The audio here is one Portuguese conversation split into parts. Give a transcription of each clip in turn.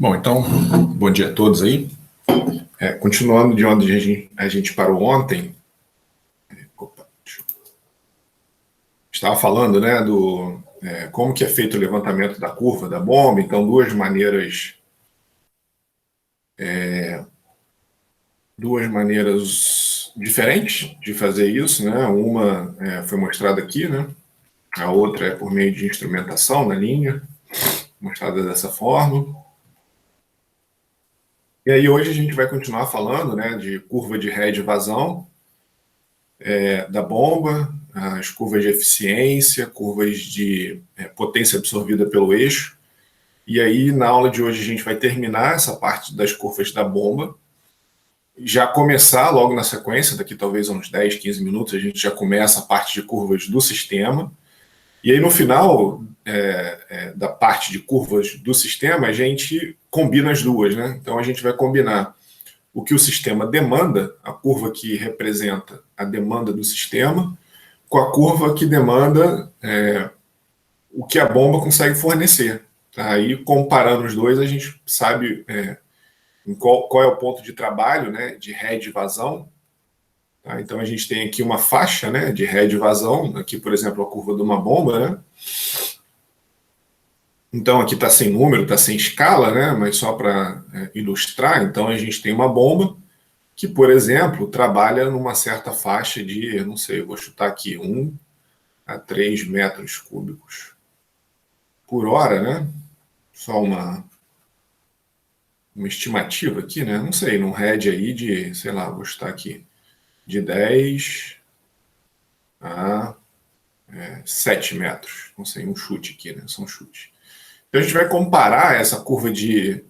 Bom, então, bom dia a todos aí. Continuando de onde a gente parou ontem, estava falando, né, do como que é feito o levantamento da curva da bomba. Então, duas maneiras diferentes de fazer isso, né? Uma foi mostrada aqui, né? A outra é por meio de instrumentação na linha, mostrada dessa forma. E aí hoje a gente vai continuar falando, né, de curva de head vazão da bomba, as curvas de eficiência, curvas de potência absorvida pelo eixo. E aí, na aula de hoje, a gente vai terminar essa parte das curvas da bomba, já começar logo na sequência, daqui talvez uns 10, 15 minutos, a gente já começa a parte de curvas do sistema. E aí, no final da parte de curvas do sistema, a gente combina as duas, né? Então, a gente vai combinar o que o sistema demanda, a curva que representa a demanda do sistema, com a curva que demanda o que a bomba consegue fornecer. Tá? Aí, comparando os dois, a gente sabe qual é o ponto de trabalho, né, de head vazão. Tá? Então, a gente tem aqui uma faixa, né, de head vazão, aqui, por exemplo, a curva de uma bomba, né? Então, aqui está sem número, está sem escala, né, mas só para ilustrar. Então, a gente tem uma bomba que, por exemplo, trabalha numa certa faixa de, eu não sei, eu vou chutar aqui, 1 a 3 metros cúbicos por hora, né? Só uma estimativa aqui, né? Não sei, num head aí de, sei lá, vou chutar aqui, de 10 a 7 metros. Não sei, um chute aqui, né? São chutes. Então a gente vai comparar essa curva de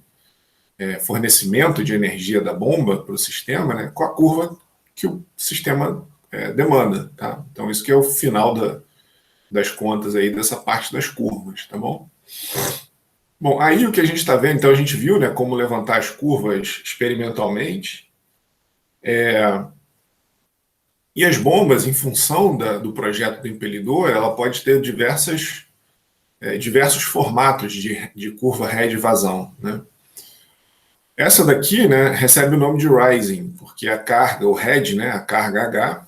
fornecimento de energia da bomba para o sistema, né, com a curva que o sistema demanda, tá? Então isso que é o final das contas aí dessa parte das curvas, tá bom? Bom, aí o que a gente está vendo, então a gente viu, né, como levantar as curvas experimentalmente, e as bombas, em função do projeto do impelidor, ela pode ter diversos formatos de curva head vazão, né? Essa daqui, né, recebe o nome de rising, porque a carga, o head, né, a carga H,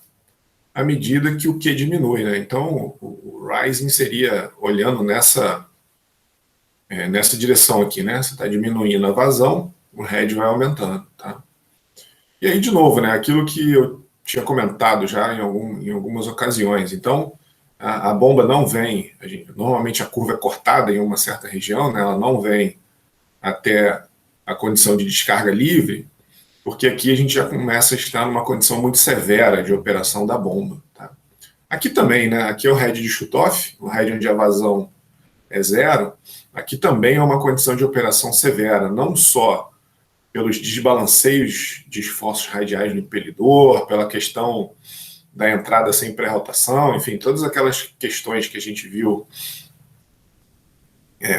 à medida que o Q diminui, né? Então, o rising seria olhando nessa direção aqui, né? Você está diminuindo a vazão, o head vai aumentando, tá? E aí, de novo, né? Aquilo que eu tinha comentado já em algumas ocasiões. Então, a bomba não vem, normalmente a curva é cortada em uma certa região, né? Ela não vem até a condição de descarga livre, porque aqui a gente já começa a estar numa condição muito severa de operação da bomba, tá? Aqui também, né? Aqui é o head de shutoff, o head onde a vazão é zero. Aqui também é uma condição de operação severa, não só pelos desbalanceios de esforços radiais no impelidor, pela questão da entrada sem pré-rotação, enfim, todas aquelas questões que a gente viu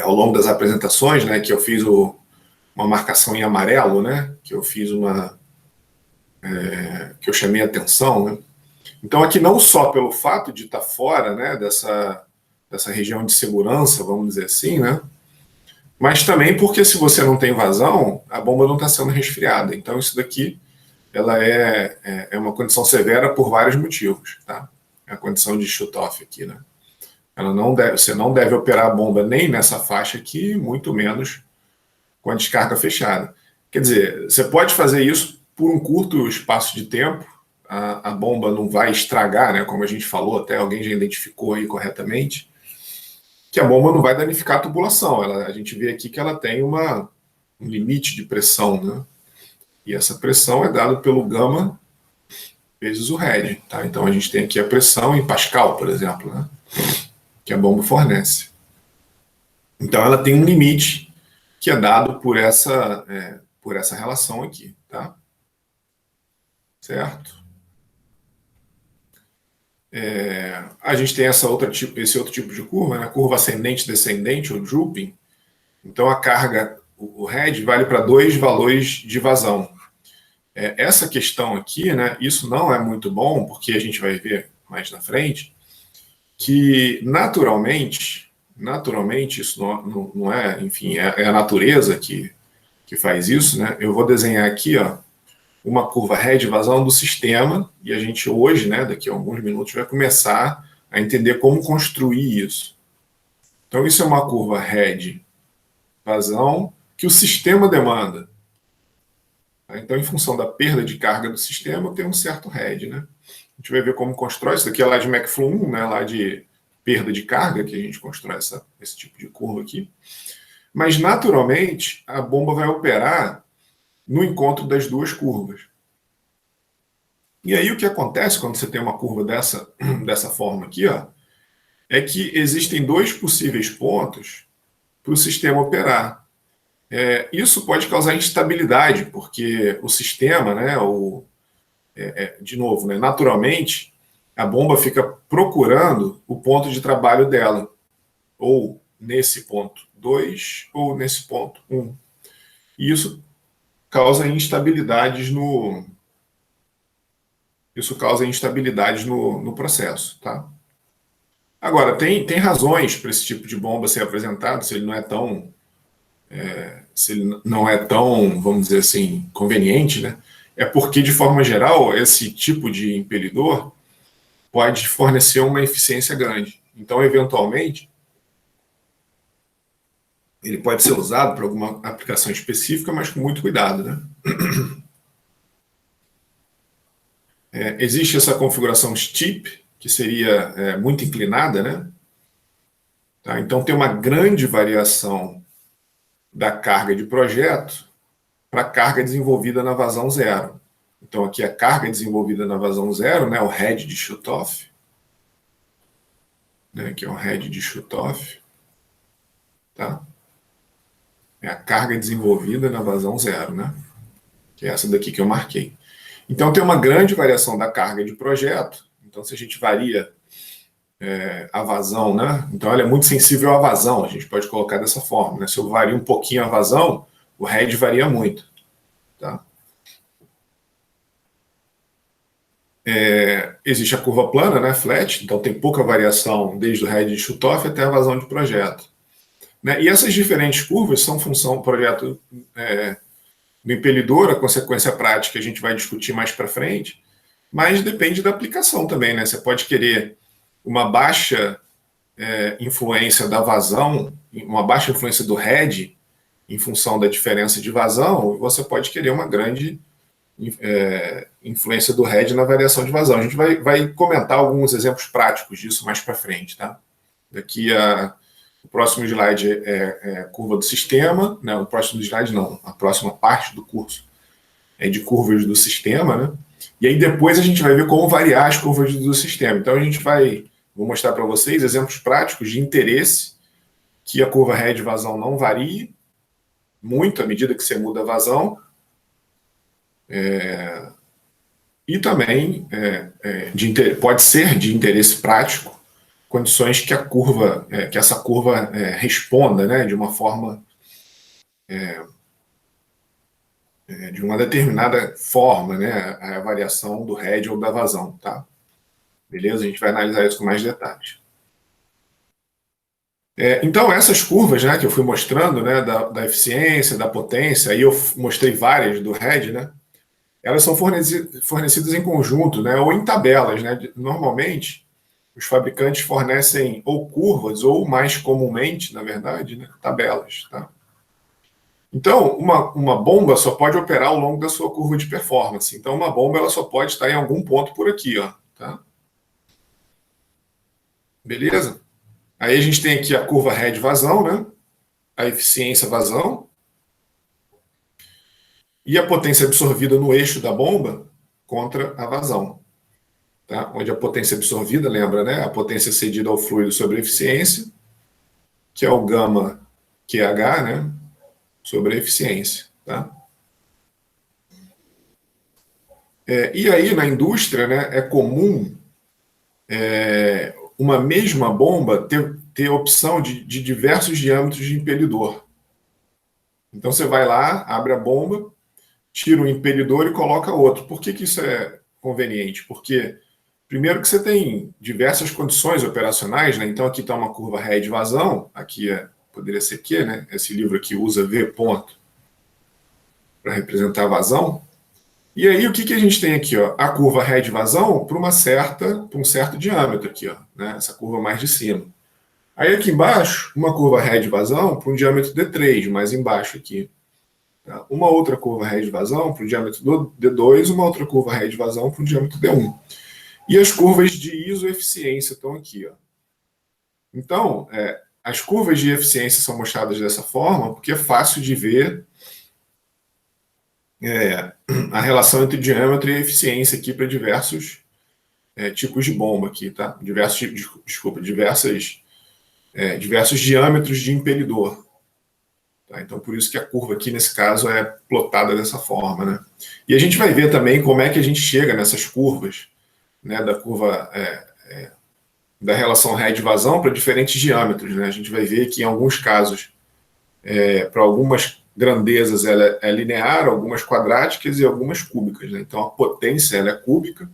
ao longo das apresentações, né, que eu fiz uma marcação em amarelo, né, que eu fiz que eu chamei a atenção, né? Então aqui não só pelo fato de estar fora, né, dessa região de segurança, vamos dizer assim, né, mas também porque se você não tem vazão, a bomba não está sendo resfriada. Então isso daqui ela é uma condição severa por vários motivos, tá? É a condição de shutoff aqui, né? Você não deve operar a bomba nem nessa faixa aqui, muito menos com a descarga fechada. Quer dizer, você pode fazer isso por um curto espaço de tempo, a bomba não vai estragar, né? Como a gente falou, até alguém já identificou aí corretamente, que a bomba não vai danificar a tubulação. A gente vê aqui que ela tem um limite de pressão, né? E essa pressão é dada pelo gama vezes o head, tá? Então a gente tem aqui a pressão em Pascal, por exemplo, né, que a bomba fornece. Então ela tem um limite que é dado por essa relação aqui, tá? Certo? A gente tem esse outro tipo de curva, né? Curva ascendente-descendente, ou drooping. Então a carga, o head, vale para dois valores de vazão. Essa questão aqui, né, isso não é muito bom, porque a gente vai ver mais na frente, que naturalmente isso não é, enfim, é a natureza que que faz isso, né? Eu vou desenhar aqui, ó, uma curva head vazão do sistema, e a gente hoje, né, daqui a alguns minutos, vai começar a entender como construir isso. Então, isso é uma curva head vazão que o sistema demanda. Então, em função da perda de carga do sistema, eu tenho um certo head, né? A gente vai ver como constrói isso daqui, é lá de McFlum, né, lá de perda de carga, que a gente constrói esse tipo de curva aqui. Mas, naturalmente, a bomba vai operar no encontro das duas curvas. E aí o que acontece quando você tem uma curva dessa forma aqui, ó, é que existem dois possíveis pontos para o sistema operar. Isso pode causar instabilidade, porque o sistema, né, de novo, né, naturalmente, a bomba fica procurando o ponto de trabalho dela, ou nesse ponto 2, ou nesse ponto 1. E isso causa instabilidades no processo, tá? Agora, tem razões para esse tipo de bomba ser apresentado, se ele não é tão, vamos dizer assim, conveniente, né? É porque, de forma geral, esse tipo de impelidor pode fornecer uma eficiência grande. Então, eventualmente, ele pode ser usado para alguma aplicação específica, mas com muito cuidado, né? Existe essa configuração steep, que seria muito inclinada, né? Tá? Então, tem uma grande variação da carga de projeto para a carga desenvolvida na vazão zero. Então, aqui a carga desenvolvida na vazão zero, né, o head de Shutoff, né, que é o head de Shutoff, tá? É a carga desenvolvida na vazão zero, né? Que é essa daqui que eu marquei. Então, tem uma grande variação da carga de projeto. Então, se a gente varia a vazão, né? Então, ela é muito sensível à vazão, a gente pode colocar dessa forma, né? Se eu vario um pouquinho a vazão, o head varia muito, tá? Existe a curva plana, né, flat, então tem pouca variação desde o head de Shutoff até a vazão de projeto. Né? E essas diferentes curvas são função do projeto do impelidor, a consequência prática a gente vai discutir mais para frente, mas depende da aplicação também. Né? Você pode querer uma baixa influência da vazão, uma baixa influência do head em função da diferença de vazão, você pode querer uma grande influência do head na variação de vazão. A gente vai comentar alguns exemplos práticos disso mais para frente, tá? O próximo slide é curva do sistema, né? O próximo slide não, a próxima parte do curso é de curvas do sistema, né? E aí depois a gente vai ver como variar as curvas do sistema. Então vou mostrar para vocês exemplos práticos de interesse que a curva head vazão não varie muito à medida que você muda a vazão. E também pode ser de interesse prático condições que essa curva responda, né, de uma forma, de uma determinada forma, né, a variação do head ou da vazão, tá? Beleza? A gente vai analisar isso com mais detalhes. Então, essas curvas, né, que eu fui mostrando, né, da eficiência, da potência, aí eu mostrei várias do head, né, elas são fornecidas em conjunto, né, ou em tabelas, né? Normalmente, os fabricantes fornecem ou curvas, ou mais comumente, na verdade, né, tabelas. Tá? Então, uma bomba só pode operar ao longo da sua curva de performance. Então, uma bomba ela só pode estar em algum ponto por aqui. Ó, tá? Beleza? Aí a gente tem aqui a curva head vazão, né? A eficiência vazão, e a potência absorvida no eixo da bomba contra a vazão. Tá? Onde a potência absorvida, lembra, né? A potência cedida ao fluido sobre a eficiência, que é o gama QH, né? Sobre a eficiência. Tá? E aí, na indústria, né, é comum uma mesma bomba ter opção de diversos diâmetros de impelidor. Então, você vai lá, abre a bomba, tira um impelidor e coloca outro. Por que isso é conveniente? Porque, primeiro, que você tem diversas condições operacionais, né? Então, aqui está uma curva head vazão, aqui poderia ser Q, né? Esse livro aqui usa V ponto para representar a vazão. E aí, o que, que a gente tem aqui? Ó? A curva head vazão para um certo diâmetro aqui, ó, né? Essa curva mais de cima. Aí aqui embaixo, uma curva head vazão para um diâmetro D3, mais embaixo aqui. Tá? Uma outra curva head vazão para o diâmetro do D2, uma outra curva head vazão para o diâmetro D1. E as curvas de isoeficiência estão aqui. Ó. Então, as curvas de eficiência são mostradas dessa forma porque é fácil de ver a relação entre diâmetro e eficiência aqui para diversos tipos de bomba aqui, tá? Diversos diâmetros de impelidor. Tá? Então, por isso que a curva aqui, nesse caso, é plotada dessa forma, né? E a gente vai ver também como é que a gente chega nessas curvas, né, da curva da relação head-vazão para diferentes diâmetros, né? A gente vai ver que, em alguns casos, para algumas grandezas ela é linear, algumas quadráticas e algumas cúbicas, né? Então, a potência ela é cúbica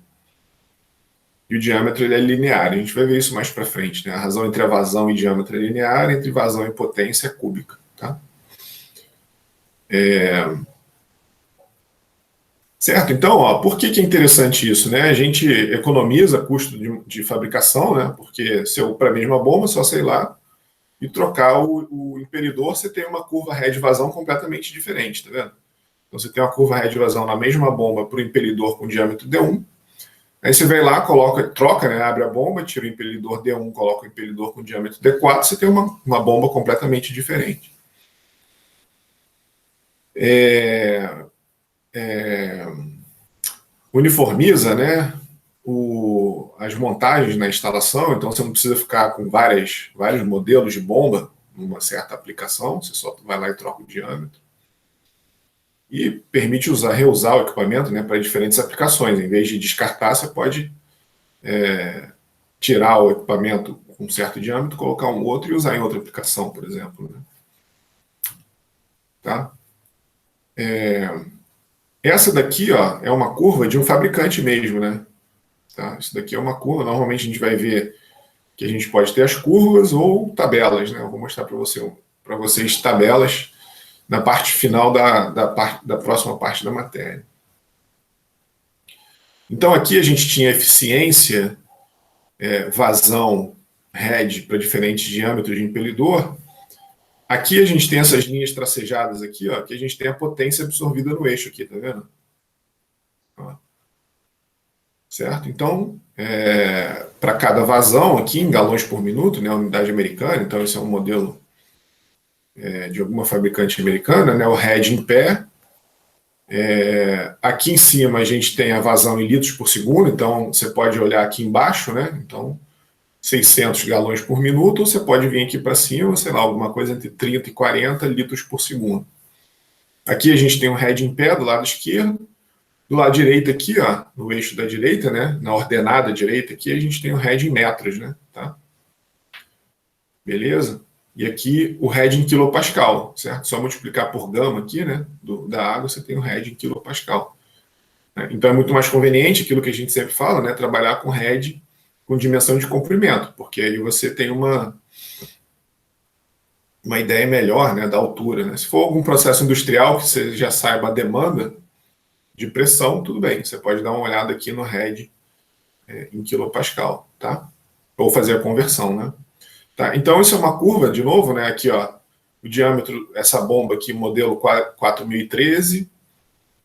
e o diâmetro ele é linear. A gente vai ver isso mais para frente, né? A razão entre a vazão e diâmetro é linear, entre vazão e potência é cúbica, tá? Certo? Então, ó, por que é interessante isso? Né? A gente economiza custo de fabricação, né? Porque se eu, para a mesma bomba, só sei lá e trocar o impelidor, você tem uma curva head-vazão completamente diferente, tá vendo? Então, você tem uma curva head-vazão na mesma bomba para o impelidor com diâmetro D1. Aí você vai lá, troca, né? Abre a bomba, tira o impelidor D1, coloca o impelidor com diâmetro D4, você tem uma bomba completamente diferente. Uniformiza, né, as montagens na instalação, então você não precisa ficar com vários modelos de bomba numa certa aplicação, você só vai lá e troca o diâmetro. E permite reusar o equipamento, né, para diferentes aplicações. Em vez de descartar, você pode tirar o equipamento com um certo diâmetro, colocar um outro e usar em outra aplicação, por exemplo. Né? Tá? Essa daqui, ó, é uma curva de um fabricante mesmo, né? Tá? Isso daqui é uma curva, normalmente a gente vai ver que a gente pode ter as curvas ou tabelas, né? Eu vou mostrar para vocês tabelas na parte final da próxima parte da matéria. Então aqui a gente tinha eficiência, vazão, head para diferentes diâmetros de impelidor. Aqui a gente tem essas linhas tracejadas aqui, ó, que a gente tem a potência absorvida no eixo aqui, tá vendo? Ó. Certo? Então, para cada vazão aqui em galões por minuto, né, unidade americana, então esse é um modelo de alguma fabricante americana, né, o head em pé. Aqui em cima a gente tem a vazão em litros por segundo, então você pode olhar aqui embaixo, né? Então, 600 galões por minuto, ou você pode vir aqui para cima, sei lá, alguma coisa entre 30 e 40 litros por segundo. Aqui a gente tem o head em pé do lado esquerdo. Do lado direito aqui, ó, no eixo da direita, né? Na ordenada direita aqui, a gente tem o head em metros, né? Tá? Beleza? E aqui o head em quilopascal, certo? Só multiplicar por gama aqui, né? Da água, você tem o head em quilopascal. Né? Então é muito mais conveniente aquilo que a gente sempre fala, né? Trabalhar com head com dimensão de comprimento, porque aí você tem uma ideia melhor, né, da altura. Né? Se for algum processo industrial que você já saiba a demanda de pressão, tudo bem. Você pode dar uma olhada aqui no head em quilopascal, tá? Ou fazer a conversão, né? Tá? Então, isso é uma curva, de novo, né? Aqui, ó, o diâmetro, essa bomba aqui, modelo 4013,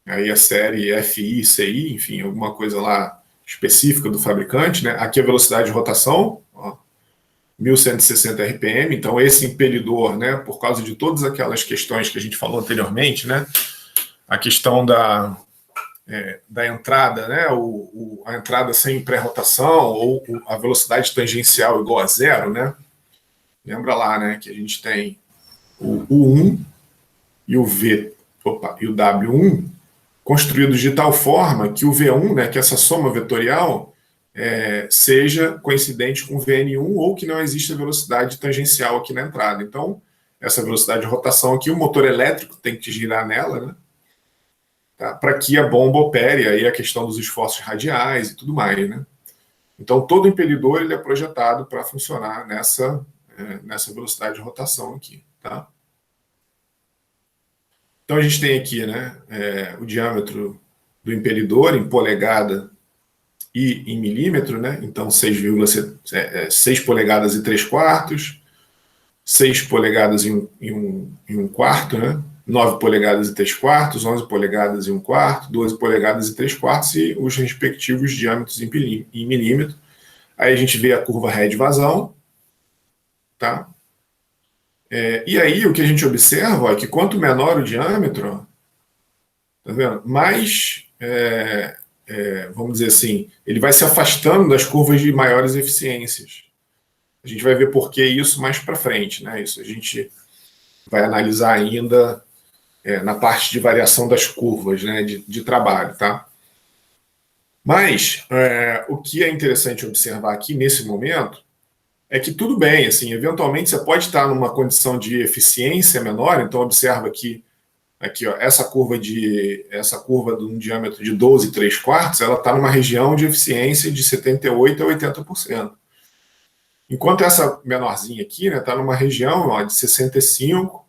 aí a série FI, CI, enfim, alguma coisa lá específica do fabricante, né? Aqui a velocidade de rotação, ó, 1160 RPM, então esse impelidor, né, por causa de todas aquelas questões que a gente falou anteriormente, né? A questão da entrada, né, a entrada sem pré-rotação ou a velocidade tangencial igual a zero, né? Lembra lá, né, que a gente tem o U1 e o e o W1 construídos de tal forma que o V1, né, que essa soma vetorial seja coincidente com o VN1 ou que não exista velocidade tangencial aqui na entrada. Então, essa velocidade de rotação aqui, o motor elétrico tem que girar nela, né? Tá? Para que a bomba opere, aí a questão dos esforços radiais e tudo mais, né? Então, todo impelidor ele é projetado para funcionar nessa velocidade de rotação aqui, tá? Então a gente tem aqui, né, o diâmetro do impelidor em polegada e em milímetro, né? Então 6 polegadas e 3 quartos, 6 polegadas em um quarto, né? 9 polegadas e 3 quartos, 11 polegadas e um quarto, 12 polegadas e 3 quartos e os respectivos diâmetros em milímetro. Aí a gente vê a curva ré de vazão, tá? E aí o que a gente observa é que quanto menor o diâmetro, ó, tá vendo? Mais, vamos dizer assim, ele vai se afastando das curvas de maiores eficiências. A gente vai ver por que isso mais para frente, né? Isso a gente vai analisar ainda na parte de variação das curvas, né, de trabalho, tá? Mas o que é interessante observar aqui nesse momento é que tudo bem, assim, eventualmente você pode estar numa condição de eficiência menor, então observa aqui ó, essa curva de um diâmetro de 12 3 quartos, ela está numa região de eficiência de 78 a 80%. Enquanto essa menorzinha aqui está numa região ó, de 65%,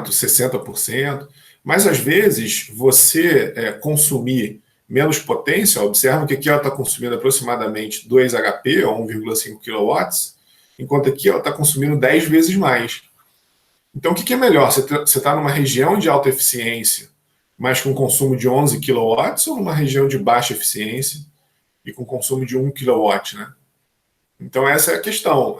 60%, mas às vezes você consumir menos potência, observa que aqui ela está consumindo aproximadamente 2 HP, ou 1,5 kW, enquanto aqui ela está consumindo 10 vezes mais. Então o que é melhor? Você está numa região de alta eficiência, mas com consumo de 11 kW, ou numa região de baixa eficiência e com consumo de 1 kW, né? Então essa é a questão.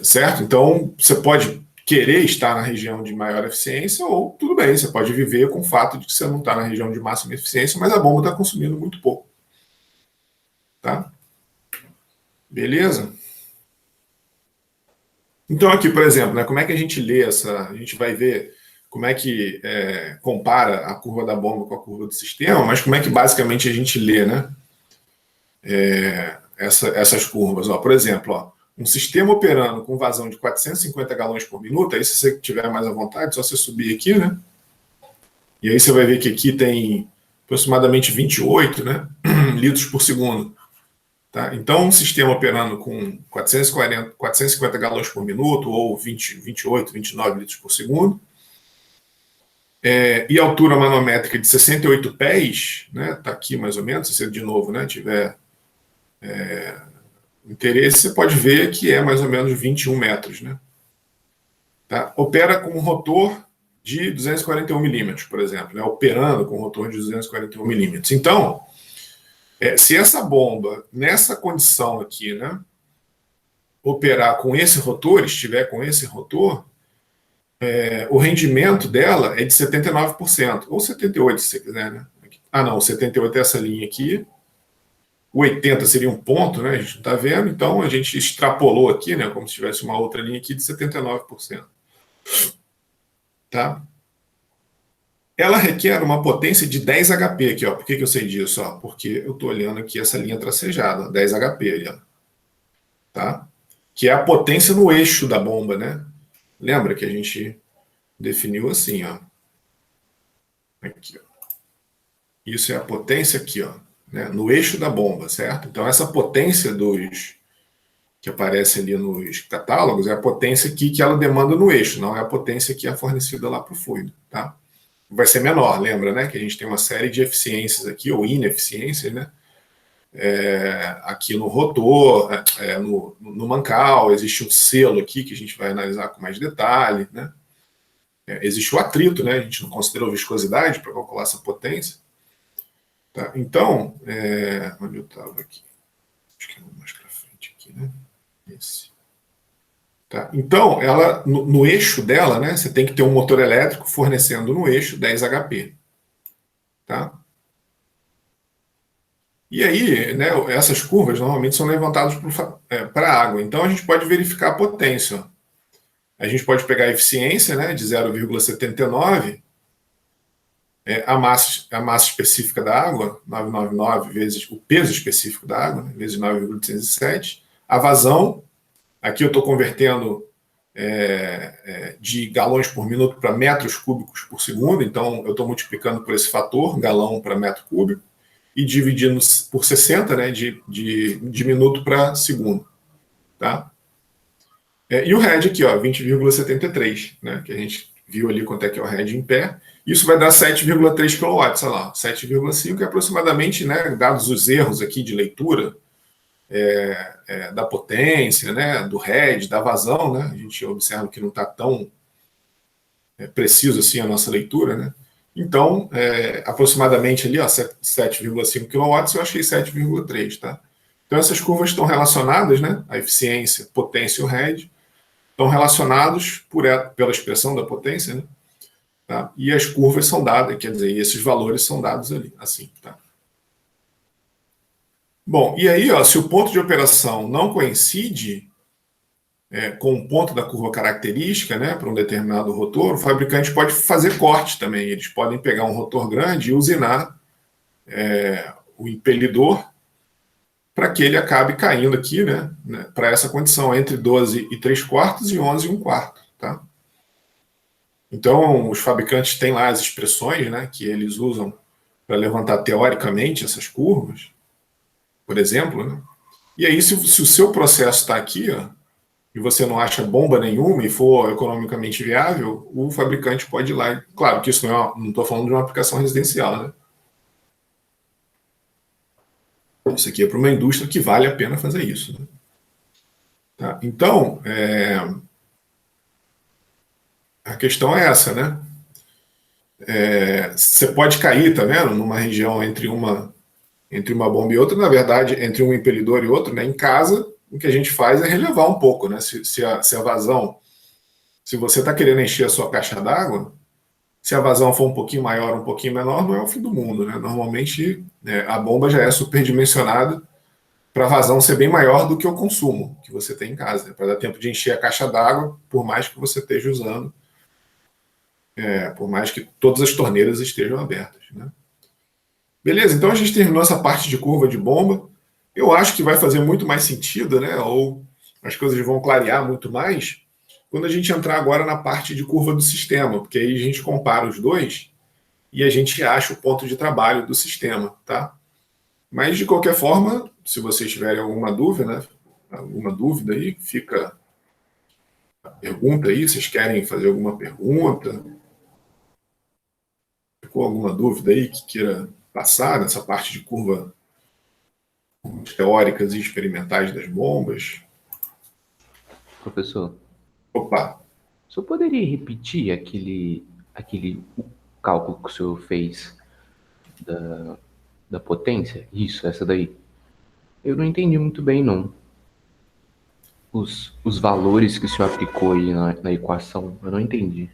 Certo? Então, você pode querer estar na região de maior eficiência ou, tudo bem, você pode viver com o fato de que você não está na região de máxima eficiência, mas a bomba está consumindo muito pouco. Tá? Beleza? Então, aqui, por exemplo, né, como é que a gente lê essa... A gente vai ver como é que compara a curva da bomba com a curva do sistema, mas como é que basicamente a gente lê, né, essas curvas. Ó, por exemplo, ó, um sistema operando com vazão de 450 galões por minuto, aí se você tiver mais à vontade, só você subir aqui, né? E aí você vai ver que aqui tem aproximadamente 28, né, litros por segundo. Tá? Então, um sistema operando com 450 galões por minuto, ou 28, 29 litros por segundo, e altura manométrica de 68 pés, né, tá aqui mais ou menos, se você de novo, né, tiver interesse, você pode ver que é mais ou menos 21 metros. Né? Tá? Opera com um rotor de 241 milímetros, por exemplo, né? Operando com um rotor de 241 milímetros. Então, se essa bomba, nessa condição aqui, né, operar com esse rotor, estiver com esse rotor, o rendimento dela é de 79%, ou 78%, se você quiser. Né? Ah, não, 78% é essa linha aqui, o 80 seria um ponto, né? A gente não está vendo, então a gente extrapolou aqui, né? Como se tivesse uma outra linha aqui de 79%. Tá? Ela requer uma potência de 10 HP aqui, ó. Por que eu sei disso? Ó? Porque eu estou olhando aqui essa linha tracejada, 10 HP ali, ó. Tá? Que é a potência no eixo da bomba, né? Lembra que a gente definiu assim, ó. Aqui, ó. Isso é a potência aqui, ó, né? No eixo da bomba, certo? Então essa potência que aparece ali nos catálogos é a potência aqui que ela demanda no eixo, não é a potência que é fornecida lá para o fluido, tá? Vai ser menor, lembra, né? Que a gente tem uma série de eficiências aqui, ou ineficiências, né? Aqui no rotor, no mancal, existe um selo aqui que a gente vai analisar com mais detalhe, né? Existe o atrito, né? A gente não considerou viscosidade para calcular essa potência. Tá? Então, onde eu estava aqui? Acho que é mais para frente aqui, né? Esse. Tá? Então, ela, no eixo dela, né, você tem que ter um motor elétrico fornecendo no eixo 10 HP. Tá? E aí, né, essas curvas normalmente são levantadas para a água. Então, a gente pode verificar a potência. A gente pode pegar a eficiência, né, de 0,79, a massa específica da água, 999 vezes o peso específico da água, né, vezes 9,207. A vazão, aqui eu estou convertendo de galões por minuto para metros cúbicos por segundo, então eu estou multiplicando por esse fator, galão para metro cúbico, e dividindo por 60, né, de minuto para segundo. Tá? E o RED aqui, ó, 20,73, né? Que a gente viu ali quanto é que é o RED em pé. Isso vai dar 7,3 kW, sei lá, 7,5 é aproximadamente, né? Dados os erros aqui de leitura, da potência, né? Do RED, da vazão, né? A gente observa que não está tão preciso assim a nossa leitura, né? Então, aproximadamente ali, ó, 7,5 kW, eu achei 7,3, tá? Então, essas curvas estão relacionadas, né? A eficiência, potência e o RED estão relacionados pela expressão da potência, né? Tá? E as curvas são dadas, quer dizer, esses valores são dados ali, assim, tá? Bom, e aí, ó, se o ponto de operação não coincide com o ponto da curva característica, né, para um determinado rotor, o fabricante pode fazer corte também. Eles podem pegar um rotor grande e usinar o impelidor para que ele acabe caindo aqui, né, para essa condição, entre 12 e 3 quartos e 11 e 1 quarto, tá? Então, os fabricantes têm lá as expressões, né, que eles usam para levantar teoricamente essas curvas, por exemplo, né? E aí, se o seu processo está aqui, ó, e você não acha bomba nenhuma e for economicamente viável, o fabricante pode ir lá. Claro que isso não estou falando de uma aplicação residencial, né? Isso aqui é para uma indústria que vale a pena fazer isso. Né? Tá? Então, a questão é essa, né? Você pode cair, tá vendo? Numa região entre uma bomba e outra, na verdade, entre um impelidor e outro, né? Em casa, o que a gente faz é relevar um pouco, né? Se a vazão, se você está querendo encher a sua caixa d'água, se a vazão for um pouquinho maior, um pouquinho menor, não é o fim do mundo, né? Normalmente, a bomba já é superdimensionada para a vazão ser bem maior do que o consumo que você tem em casa, né? Para dar tempo de encher a caixa d'água, por mais que você esteja usando, por mais que todas as torneiras estejam abertas, né? Beleza, então a gente terminou essa parte de curva de bomba. Eu acho que vai fazer muito mais sentido, né? Ou as coisas vão clarear muito mais quando a gente entrar agora na parte de curva do sistema, porque aí a gente compara os dois e a gente acha o ponto de trabalho do sistema, tá? Mas de qualquer forma, se vocês tiverem alguma dúvida aí, fica a pergunta aí, vocês querem fazer alguma pergunta? Ficou alguma dúvida aí que queira passar nessa parte de curva teóricas e experimentais das bombas? Professor, Opa, o senhor poderia repetir aquele cálculo que o senhor fez da potência? Isso, essa daí. Eu não entendi muito bem, não. Os valores que o senhor aplicou aí na equação, eu não entendi.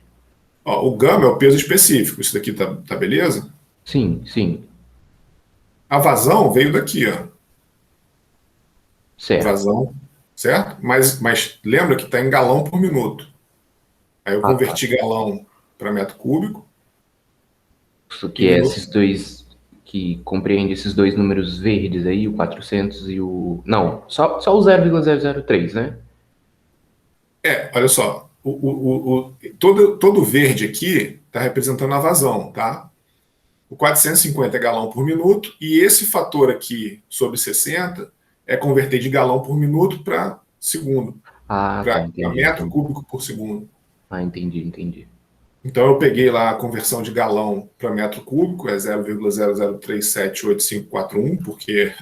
ó, o gama é o peso específico, isso daqui tá beleza? Sim, sim, A vazão veio daqui, ó, certo. vazão, certo? Mas lembra que está em galão por minuto. Aí eu Ah, tá. converti galão para metro cúbico Isso e que é minuto. esses dois, que compreende esses dois números verdes aí, o 400 e o... Não, só o 0,003, né? Olha só, todo verde aqui está representando a vazão, tá? O 450 é galão por minuto, e esse fator aqui sobre 60 é converter de galão por minuto para segundo, Ah, tá, para entendi, metro entendi. cúbico por segundo. Ah, entendi, entendi. Então eu peguei lá a conversão de galão para metro cúbico, é 0,003785541, porque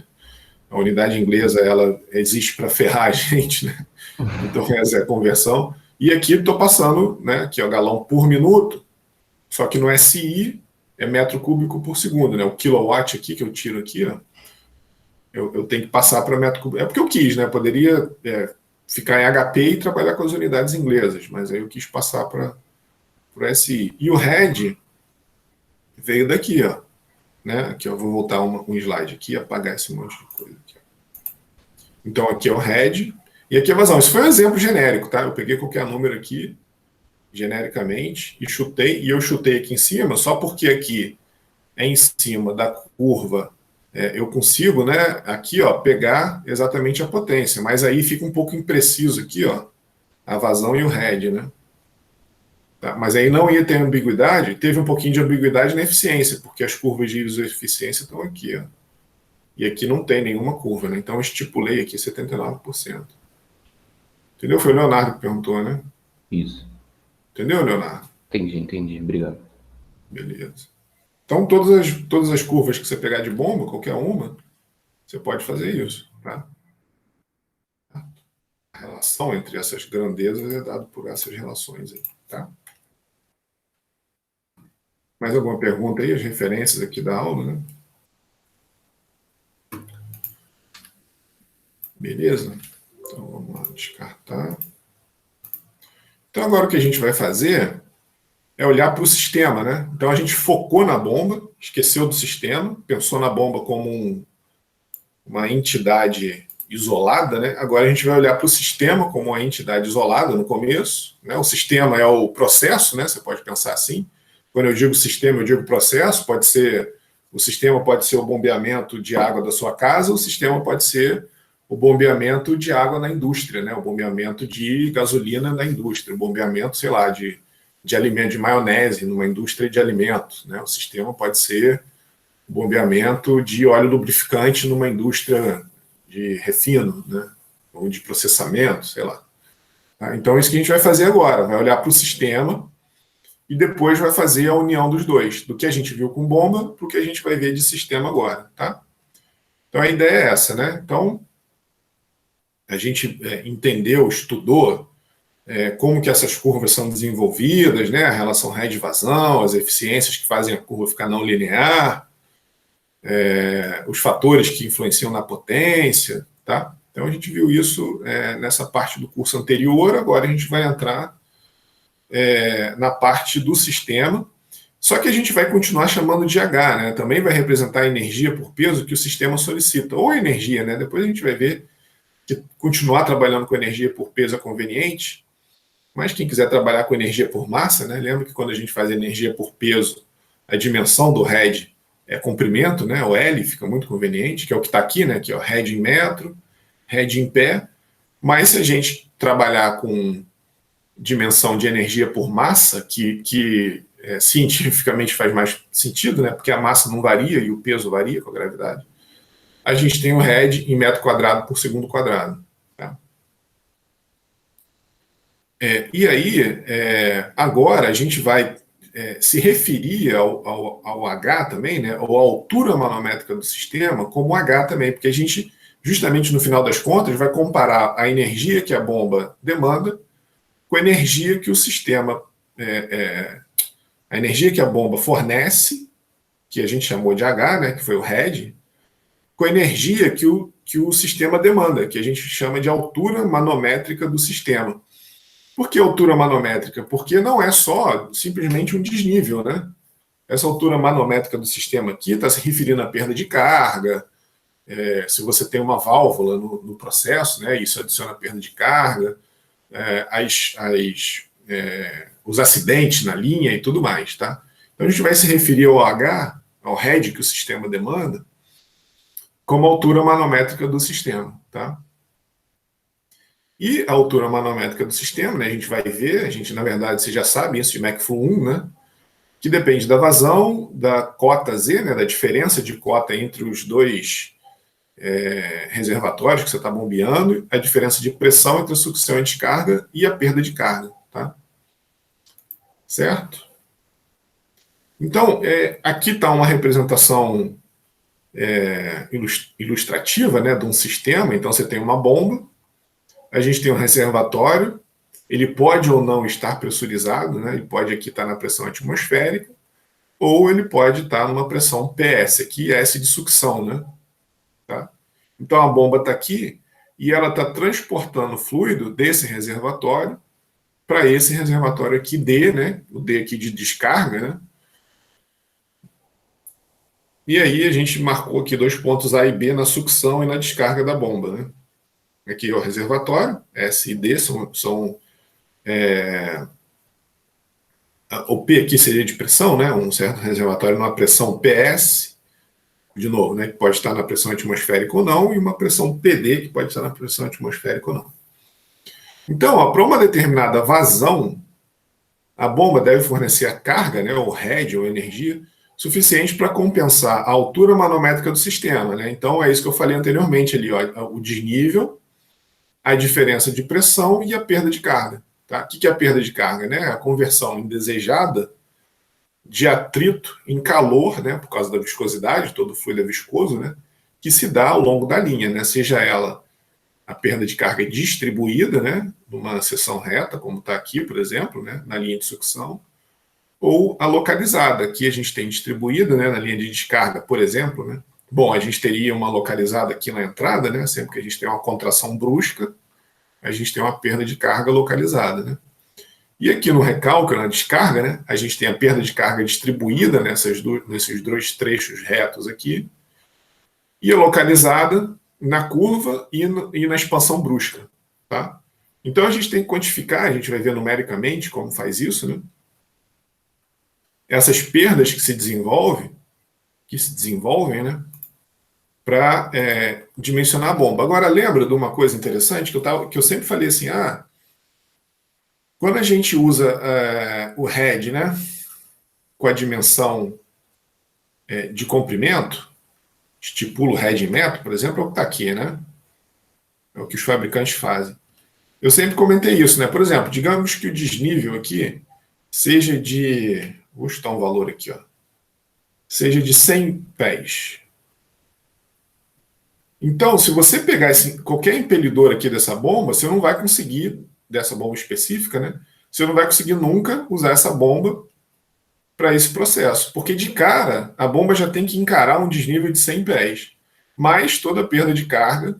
a unidade inglesa ela existe para ferrar a gente, né? Então essa é a conversão. E aqui estou passando, né, aqui, ó, galão por minuto, só que no SI é metro cúbico por segundo, né? O kilowatt aqui que eu tiro aqui, ó, eu tenho que passar para metro cúbico. É porque eu quis, né? Poderia ficar em HP e trabalhar com as unidades inglesas, mas aí eu quis passar para o SI. E o RED veio daqui, ó, né? Aqui eu vou voltar um slide aqui e apagar esse monte de coisa aqui. Então aqui é o RED e aqui é a vazão. Isso foi um exemplo genérico, tá? Eu peguei qualquer número aqui genericamente e chutei, e eu chutei aqui em cima só porque aqui é em cima da curva, eu consigo, né, aqui, ó, pegar exatamente a potência, mas aí fica um pouco impreciso aqui, ó, a vazão e o head, né? Tá? Mas aí não ia ter ambiguidade, teve um pouquinho de ambiguidade na eficiência, porque as curvas de isoeficiência estão aqui, ó. E aqui não tem nenhuma curva, né? Então eu estipulei aqui 79%. Entendeu? Foi o Leonardo que perguntou, né? Isso. Entendeu, Leonardo? Entendi. Obrigado. Beleza. Então, todas as curvas que você pegar de bomba, qualquer uma, você pode fazer isso, tá? A relação entre essas grandezas é dada por essas relações aí, tá? Mais alguma pergunta aí? As referências aqui da aula, né? Beleza? Então, vamos lá, descartar. Então, agora o que a gente vai fazer é olhar para o sistema, né? Então, a gente focou na bomba, esqueceu do sistema, pensou na bomba como uma entidade isolada, né? Agora a gente vai olhar para o sistema como uma entidade isolada no começo, né? O sistema é o processo, né? Você pode pensar assim. Quando eu digo sistema, eu digo processo. O sistema pode ser o bombeamento de água da sua casa, o sistema pode ser o bombeamento de água na indústria, né? O bombeamento de gasolina na indústria, o bombeamento, sei lá, de alimento, de maionese numa indústria de alimentos, né? O sistema pode ser o bombeamento de óleo lubrificante numa indústria de refino, né? Ou de processamento, sei lá. Tá? Então, isso que a gente vai fazer agora, vai olhar para o sistema e depois vai fazer a união dos dois, do que a gente viu com bomba para o que a gente vai ver de sistema agora, tá? Então, a ideia é essa, né? Então, a gente entendeu, estudou como que essas curvas são desenvolvidas, né? A relação rede-vazão, as eficiências que fazem a curva ficar não linear, os fatores que influenciam na potência, tá? Então a gente viu isso nessa parte do curso anterior, agora a gente vai entrar na parte do sistema, só que a gente vai continuar chamando de H, né? Também vai representar a energia por peso que o sistema solicita, ou a energia, né? Depois a gente vai ver que continuar trabalhando com energia por peso é conveniente, mas quem quiser trabalhar com energia por massa, né? Lembra que quando a gente faz energia por peso, a dimensão do head é comprimento, né? O L fica muito conveniente, que é o que está aqui, né? Que é o head em metro, head em pé. Mas se a gente trabalhar com dimensão de energia por massa, que cientificamente faz mais sentido, né? Porque a massa não varia e o peso varia com a gravidade. A gente tem o head em metro quadrado por segundo quadrado. Tá? E aí, agora a gente vai se referir ao H também, né, ou à altura manométrica do sistema, como H também, porque a gente, justamente no final das contas, vai comparar a energia que a bomba demanda com a energia que o sistema, a energia que a bomba fornece, que a gente chamou de H, né, que foi o head, com a energia que o sistema demanda, que a gente chama de altura manométrica do sistema. Por que altura manométrica? Porque não é só simplesmente um desnível, né? Essa altura manométrica do sistema aqui está se referindo à perda de carga. Se você tem uma válvula no processo, né, isso adiciona perda de carga, os acidentes na linha e tudo mais, tá? Então a gente vai se referir ao H, ao head que o sistema demanda, como altura manométrica do sistema, tá? E a altura manométrica do sistema, né, a gente vai ver, na verdade, você já sabe isso de McFlu 1, né, que depende da vazão, da cota Z, né, da diferença de cota entre os dois reservatórios que você está bombeando, a diferença de pressão entre a sucção e descarga e a perda de carga. Tá? Certo? Então, aqui está uma representação ilustrativa, né, de um sistema. Então, você tem uma bomba, a gente tem um reservatório, ele pode ou não estar pressurizado, né? Ele pode aqui estar na pressão atmosférica, ou ele pode estar numa pressão PS, aqui S de sucção, né? Tá? Então a bomba está aqui e ela está transportando fluido desse reservatório para esse reservatório aqui D, né? O D aqui de descarga, né? E aí a gente marcou aqui dois pontos A e B na sucção e na descarga da bomba, né? Aqui é o reservatório, S e D são o P aqui seria de pressão, né? Um certo reservatório numa pressão PS, de novo, né? Que pode estar na pressão atmosférica ou não, e uma pressão PD que pode estar na pressão atmosférica ou não. Então, para uma determinada vazão, a bomba deve fornecer a carga, né? Ou head, ou energia, suficiente para compensar a altura manométrica do sistema, né? Então, é isso que eu falei anteriormente ali, ó, o desnível a diferença de pressão e a perda de carga. Tá? O que é a perda de carga? Né? A conversão indesejada de atrito em calor, né, por causa da viscosidade, todo fluido é viscoso, né, que se dá ao longo da linha, né, seja ela a perda de carga distribuída, né, numa seção reta, como está aqui, por exemplo, né, na linha de sucção, ou a localizada, que a gente tem distribuída, né, na linha de descarga, por exemplo, né. Bom, a gente teria uma localizada aqui na entrada, né, sempre que a gente tem uma contração brusca, a gente tem uma perda de carga localizada, né. E aqui no recalque, na descarga, né, a gente tem a perda de carga distribuída nesses dois trechos retos aqui, e a localizada na curva e na expansão brusca. Tá? Então a gente tem que quantificar, a gente vai ver numericamente como faz isso, né? Essas perdas que se desenvolvem, né, para dimensionar a bomba. Agora, lembra de uma coisa interessante que eu sempre falei assim, quando a gente usa o head, né, com a dimensão de comprimento, estipula o head em metro, por exemplo, é o que está aqui, né? É o que os fabricantes fazem. Eu sempre comentei isso, né? Por exemplo, digamos que o desnível aqui seja de... Vou chutar um valor aqui, ó. Seja de 100 pés. Então, se você pegar qualquer impelidor aqui dessa bomba, você não vai conseguir, dessa bomba específica, né? Você não vai conseguir nunca usar essa bomba para esse processo, porque de cara a bomba já tem que encarar um desnível de 100 pés, mais toda a perda de carga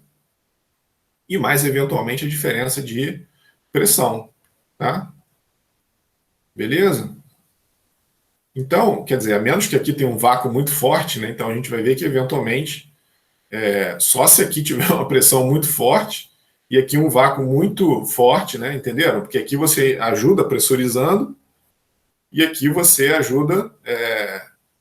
e mais eventualmente a diferença de pressão, tá? Beleza? Então, quer dizer, a menos que aqui tenha um vácuo muito forte, né? Então a gente vai ver que eventualmente só se aqui tiver uma pressão muito forte e aqui um vácuo muito forte, né? Entenderam? Porque aqui você ajuda pressurizando e aqui você ajuda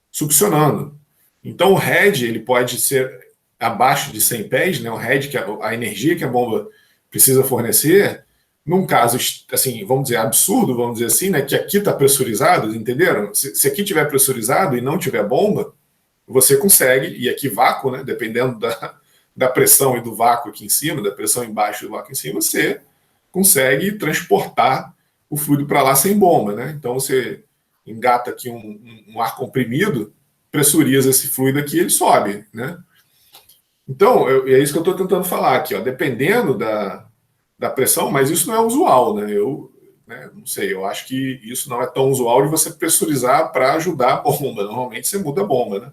succionando. Então o head ele pode ser abaixo de 100 pés, né? O head, que a energia que a bomba precisa fornecer, num caso, assim, vamos dizer, absurdo, vamos dizer assim, né? Que aqui está pressurizado, entenderam? Se aqui tiver pressurizado e não tiver bomba, você consegue, e aqui vácuo, né? Dependendo da pressão e do vácuo aqui em cima, da pressão embaixo e do vácuo em cima, você consegue transportar o fluido para lá sem bomba, né? Então você engata aqui um ar comprimido, pressuriza esse fluido aqui, ele sobe, né? Então, é isso que eu estou tentando falar aqui, ó. Dependendo da pressão, mas isso não é usual, né? Não sei, eu acho que isso não é tão usual de você pressurizar para ajudar a bomba. Normalmente você muda a bomba, né?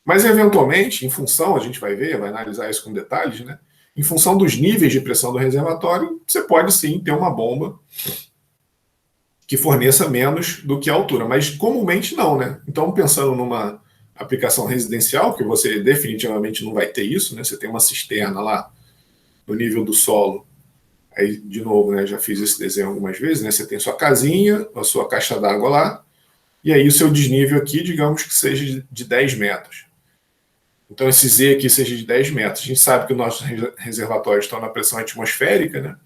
Mas, eventualmente, em função, a gente vai ver, vai analisar isso com detalhes, né? Em função dos níveis de pressão do reservatório, você pode sim ter uma bomba que forneça menos do que a altura, mas comumente não, né? Então, pensando numa aplicação residencial, que você definitivamente não vai ter isso, né? Você tem uma cisterna lá no nível do solo. Aí, de novo, né, já fiz esse desenho algumas vezes, né? Você tem sua casinha, a sua caixa d'água lá, e aí o seu desnível aqui, digamos que seja de 10 metros. Então, esse Z aqui seja de 10 metros. A gente sabe que os nossos reservatórios estão na pressão atmosférica, né?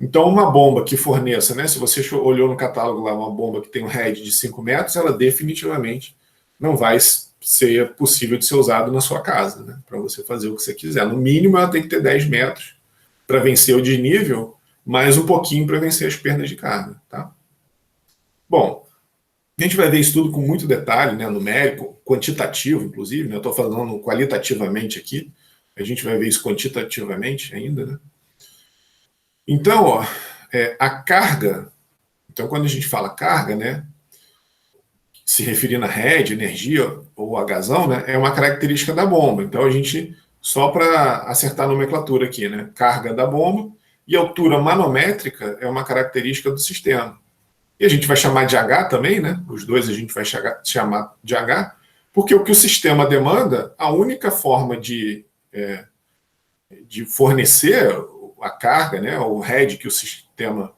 Então, uma bomba que forneça, né? Se você olhou no catálogo lá, uma bomba que tem um head de 5 metros, ela definitivamente não vai ser possível de ser usada na sua casa, né? Para você fazer o que você quiser. No mínimo, ela tem que ter 10 metros para vencer o desnível, mais um pouquinho para vencer as perdas de carga, tá? Bom, a gente vai ver isso tudo com muito detalhe, né? Numérico, quantitativo, inclusive, né? Eu estou falando qualitativamente aqui, a gente vai ver isso quantitativamente ainda, né? Então, ó, a carga, então quando a gente fala carga, né, se referindo a head, energia ou a gasão, né, é uma característica da bomba. Então a gente, só para acertar a nomenclatura aqui, né, carga da bomba e altura manométrica é uma característica do sistema. E a gente vai chamar de H também, né, os dois a gente vai chamar de H, porque o que o sistema demanda, a única forma de fornecer a carga, né, o head que o sistema...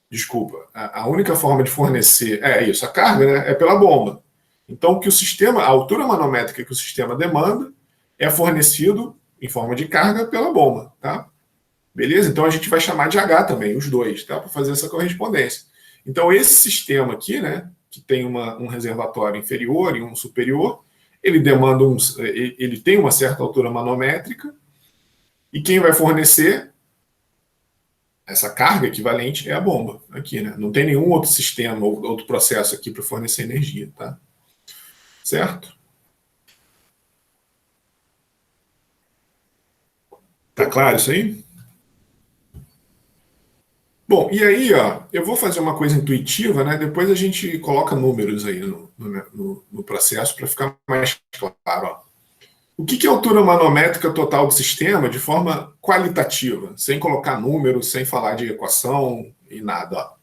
Desculpa, a única forma de fornecer... isso, a carga, né, é pela bomba. Então, o que o sistema, a altura manométrica que o sistema demanda é fornecido em forma de carga pela bomba, tá? Beleza? Então, a gente vai chamar de H também, os dois, tá? Para fazer essa correspondência. Então, esse sistema aqui, né, que tem um reservatório inferior e um superior, ele demanda ele tem uma certa altura manométrica E quem vai fornecer essa carga equivalente é a bomba aqui, né? Não tem nenhum outro sistema ou outro processo aqui para fornecer energia, tá? Certo? Tá claro isso aí? Bom, e aí, ó, eu vou fazer uma coisa intuitiva, né? Depois a gente coloca números aí no processo para ficar mais claro, ó. O que é a altura manométrica total do sistema de forma qualitativa, sem colocar números, sem falar de equação e nada, ó.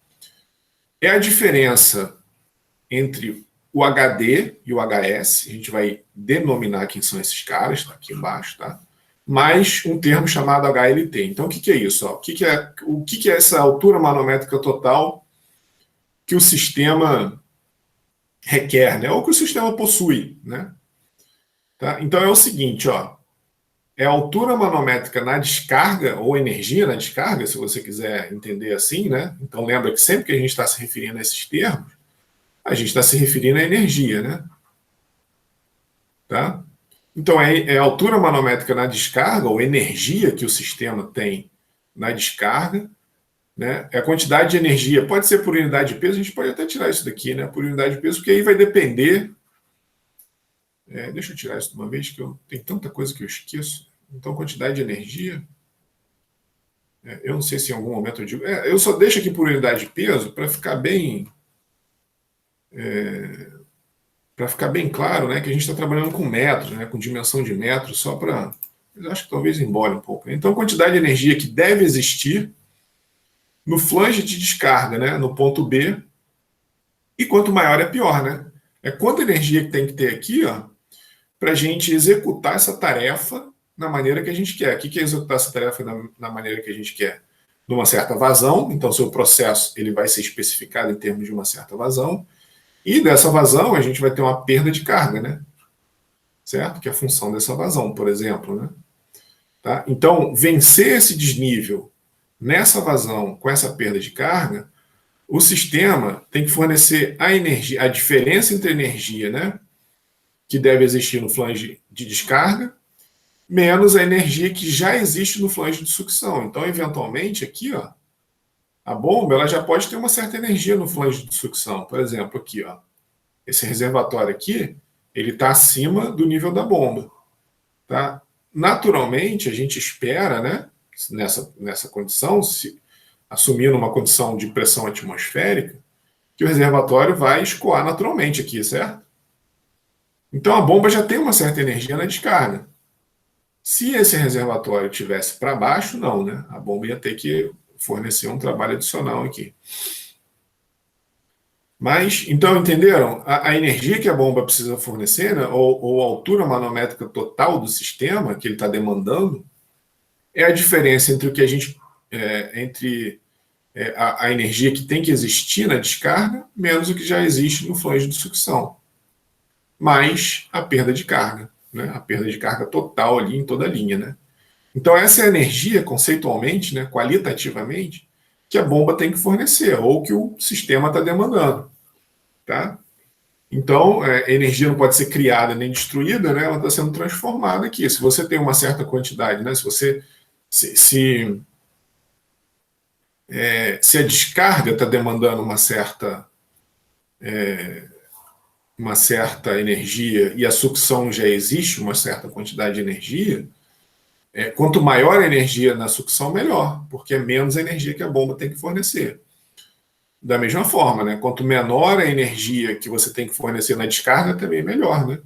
É a diferença entre o HD e o HS, a gente vai denominar quem são esses caras, tá aqui embaixo, tá? Mais um termo chamado HLT. Então, o que é isso? Ó? O que é essa altura manométrica total que o sistema requer, né? Ou que o sistema possui, né? Tá? Então, é o seguinte, ó. É a altura manométrica na descarga, ou energia na descarga, se você quiser entender assim, né? Então, lembra que sempre que a gente está se referindo a esses termos, a gente está se referindo à energia, né? Tá? Então, é a altura manométrica na descarga, ou energia que o sistema tem na descarga, né? É a quantidade de energia, pode ser por unidade de peso, a gente pode até tirar isso daqui, né? Por unidade de peso, porque aí vai depender. Deixa eu tirar isso de uma vez, que tem tanta coisa que eu esqueço. Então, quantidade de energia. Eu não sei se em algum momento eu digo. Eu só deixo aqui por unidade de peso para ficar bem. Para ficar bem claro, né, que a gente está trabalhando com metros, né, com dimensão de metros, só para. Eu acho que talvez embole um pouco. Então, a quantidade de energia que deve existir no flange de descarga, né, no ponto B, e quanto maior é pior, né? É quanta energia que tem que ter aqui, ó, para a gente executar essa tarefa na maneira que a gente quer. O que é executar essa tarefa na maneira que a gente quer? Numa certa vazão, então seu processo ele vai ser especificado em termos de uma certa vazão, e dessa vazão a gente vai ter uma perda de carga, né? Certo? Que é a função dessa vazão, por exemplo, né? Tá? Então, vencer esse desnível nessa vazão com essa perda de carga, o sistema tem que fornecer a energia, a diferença entre energia, né, que deve existir no flange de descarga, menos a energia que já existe no flange de sucção. Então, eventualmente, aqui, ó, a bomba ela já pode ter uma certa energia no flange de sucção. Por exemplo, aqui, ó, esse reservatório aqui, ele está acima do nível da bomba. Tá? Naturalmente, a gente espera, né, nessa condição, assumindo uma condição de pressão atmosférica, que o reservatório vai escoar naturalmente aqui, certo? Então a bomba já tem uma certa energia na descarga. Se esse reservatório tivesse para baixo, não, né? A bomba ia ter que fornecer um trabalho adicional aqui. Mas, então, entenderam? A energia que a bomba precisa fornecer, né, ou a altura manométrica total do sistema que ele está demandando, é a diferença entre o que a gente. Entre a energia que tem que existir na descarga, menos o que já existe no flange de sucção. Mais a perda de carga, né? A perda de carga total ali em toda a linha, né? Então, essa é a energia, conceitualmente, né, qualitativamente, que a bomba tem que fornecer, ou que o sistema está demandando. Tá? Então, a energia não pode ser criada nem destruída, né? Ela está sendo transformada aqui. Se você tem uma certa quantidade, né? Se a descarga está demandando uma certa energia e a sucção já existe uma certa quantidade de energia, quanto maior a energia na sucção, melhor, porque é menos a energia que a bomba tem que fornecer. Da mesma forma, né? Quanto menor a energia que você tem que fornecer na descarga, também é melhor, né?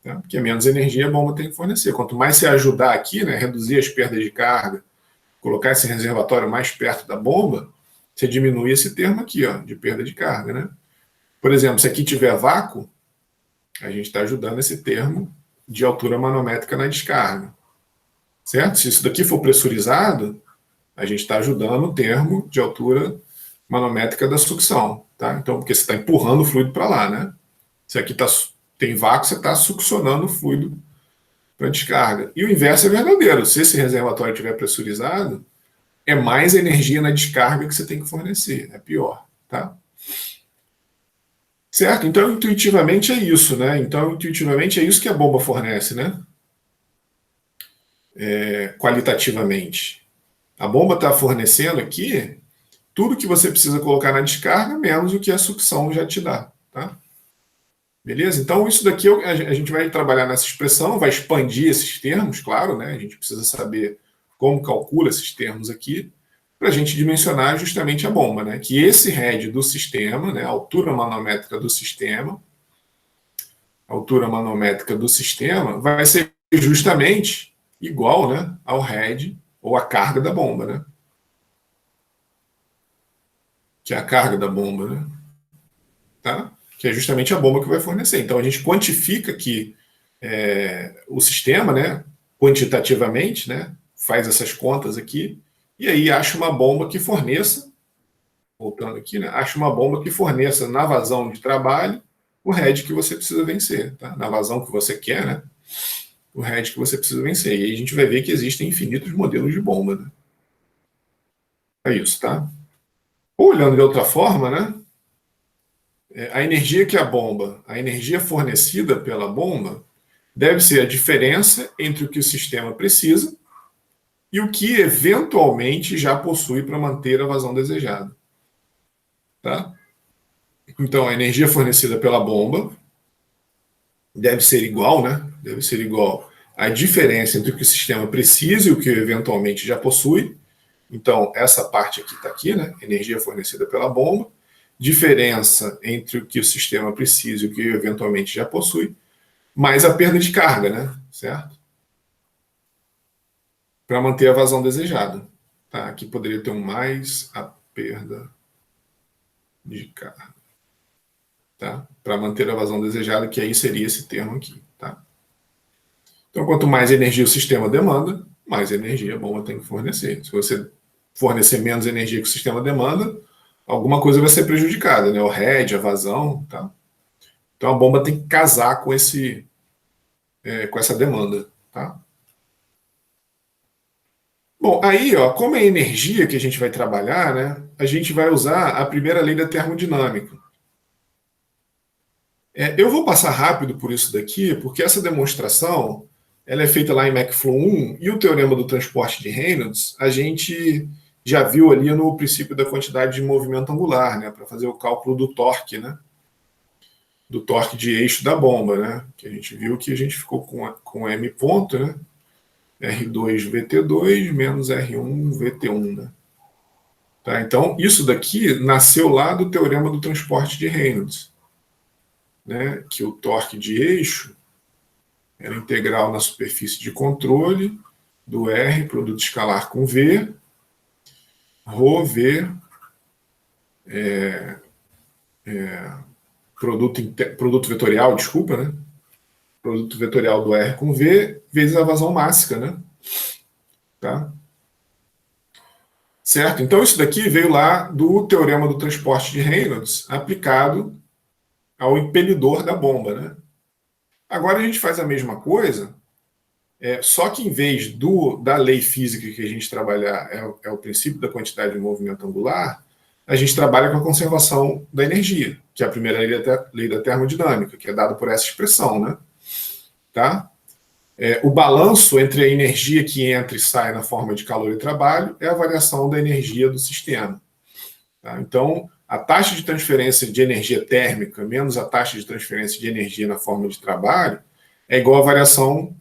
Tá? Porque menos energia a bomba tem que fornecer. Quanto mais você ajudar aqui, né, reduzir as perdas de carga, colocar esse reservatório mais perto da bomba, você diminui esse termo aqui, ó, de perda de carga, né? Por exemplo, se aqui tiver vácuo, a gente está ajudando esse termo de altura manométrica na descarga. Certo? Se isso daqui for pressurizado, a gente está ajudando o termo de altura manométrica da sucção. Tá? Então, porque você está empurrando o fluido para lá, né? Se aqui tem vácuo, você está succionando o fluido para descarga. E o inverso é verdadeiro. Se esse reservatório estiver pressurizado, é mais energia na descarga que você tem que fornecer. É pior. Tá? Certo? Então, intuitivamente é isso, né? Então, intuitivamente é isso que a bomba fornece, né? qualitativamente. A bomba está fornecendo aqui tudo que você precisa colocar na descarga, menos o que a sucção já te dá. Tá? Beleza? Então, isso daqui a gente vai trabalhar nessa expressão, vai expandir esses termos, claro, né? A gente precisa saber como calcula esses termos aqui, para a gente dimensionar justamente a bomba, né? Que esse head do sistema, né? A altura manométrica do sistema, vai ser justamente igual, né, ao head ou à carga da bomba, né? Que é a carga da bomba, né? Tá? Que é justamente a bomba que vai fornecer. Então a gente quantifica aqui o sistema, né, quantitativamente, né, faz essas contas aqui, e aí acha uma bomba que forneça, voltando aqui, né, acha uma bomba que forneça na vazão de trabalho o head que você precisa vencer, tá? Na vazão que você quer, né, o head que você precisa vencer. E aí a gente vai ver que existem infinitos modelos de bomba, né? É isso, tá? Olhando de outra forma, né, a energia que a energia fornecida pela bomba, deve ser a diferença entre o que o sistema precisa e o que eventualmente já possui para manter a vazão desejada. Tá? Então, a energia fornecida pela bomba deve ser igual, né? Deve ser igual à diferença entre o que o sistema precisa e o que eventualmente já possui. Então, essa parte aqui está aqui, né? Energia fornecida pela bomba, diferença entre o que o sistema precisa e o que eventualmente já possui, mais a perda de carga, né? Certo? Para manter a vazão desejada. Tá? Aqui poderia ter um mais a perda de carga. Tá? Para manter a vazão desejada, que aí seria esse termo aqui. Tá? Então, quanto mais energia o sistema demanda, mais energia a bomba tem que fornecer. Se você fornecer menos energia que o sistema demanda, alguma coisa vai ser prejudicada, né? O head, a vazão. Tá? Então, a bomba tem que casar com essa demanda. Tá? Bom, aí, ó, como é energia que a gente vai trabalhar, né, a gente vai usar a primeira lei da termodinâmica. Eu vou passar rápido por isso daqui, porque essa demonstração ela é feita lá em McFlow 1 e o teorema do transporte de Reynolds a gente já viu ali no princípio da quantidade de movimento angular, né, para fazer o cálculo do torque, né, do torque de eixo da bomba, né, que a gente viu que a gente ficou com M ponto, né, R2 VT2 menos R1 VT1, né. Tá, então, isso daqui nasceu lá do teorema do transporte de Reynolds, né, que o torque de eixo era integral na superfície de controle do R, produto escalar com V, ρ V, produto vetorial, desculpa, né? Produto vetorial do R com V, vezes a vazão mássica, né? Tá? Certo? Então, isso daqui veio lá do teorema do transporte de Reynolds aplicado ao impelidor da bomba, né? Agora a gente faz a mesma coisa, só que em vez da lei física que a gente trabalhar é o princípio da quantidade de movimento angular, a gente trabalha com a conservação da energia, que é a primeira lei da termodinâmica, que é dada por essa expressão, né? Tá? O balanço entre a energia que entra e sai na forma de calor e trabalho é a variação da energia do sistema. Tá? Então, a taxa de transferência de energia térmica menos a taxa de transferência de energia na forma de trabalho é igual à variação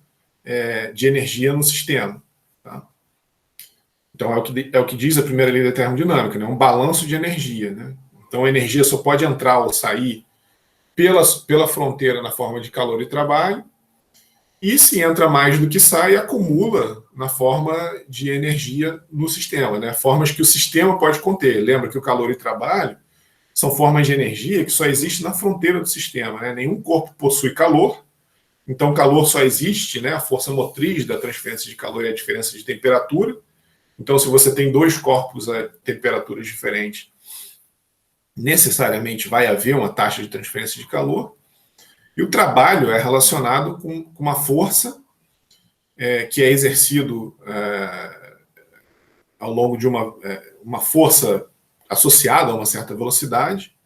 de energia no sistema. Tá? Então, é o que diz a primeira lei da termodinâmica, né? Um balanço de energia. Né? Então, a energia só pode entrar ou sair pela fronteira na forma de calor e trabalho, e se entra mais do que sai, acumula na forma de energia no sistema, né? Formas que o sistema pode conter. Lembra que o calor e trabalho são formas de energia que só existem na fronteira do sistema, né? Nenhum corpo possui calor, então calor só existe, né? A força motriz da transferência de calor é a diferença de temperatura. Então, se você tem dois corpos a temperaturas diferentes, necessariamente vai haver uma taxa de transferência de calor. E o trabalho é relacionado com uma força que é exercido ao longo de uma força associada a uma certa velocidade,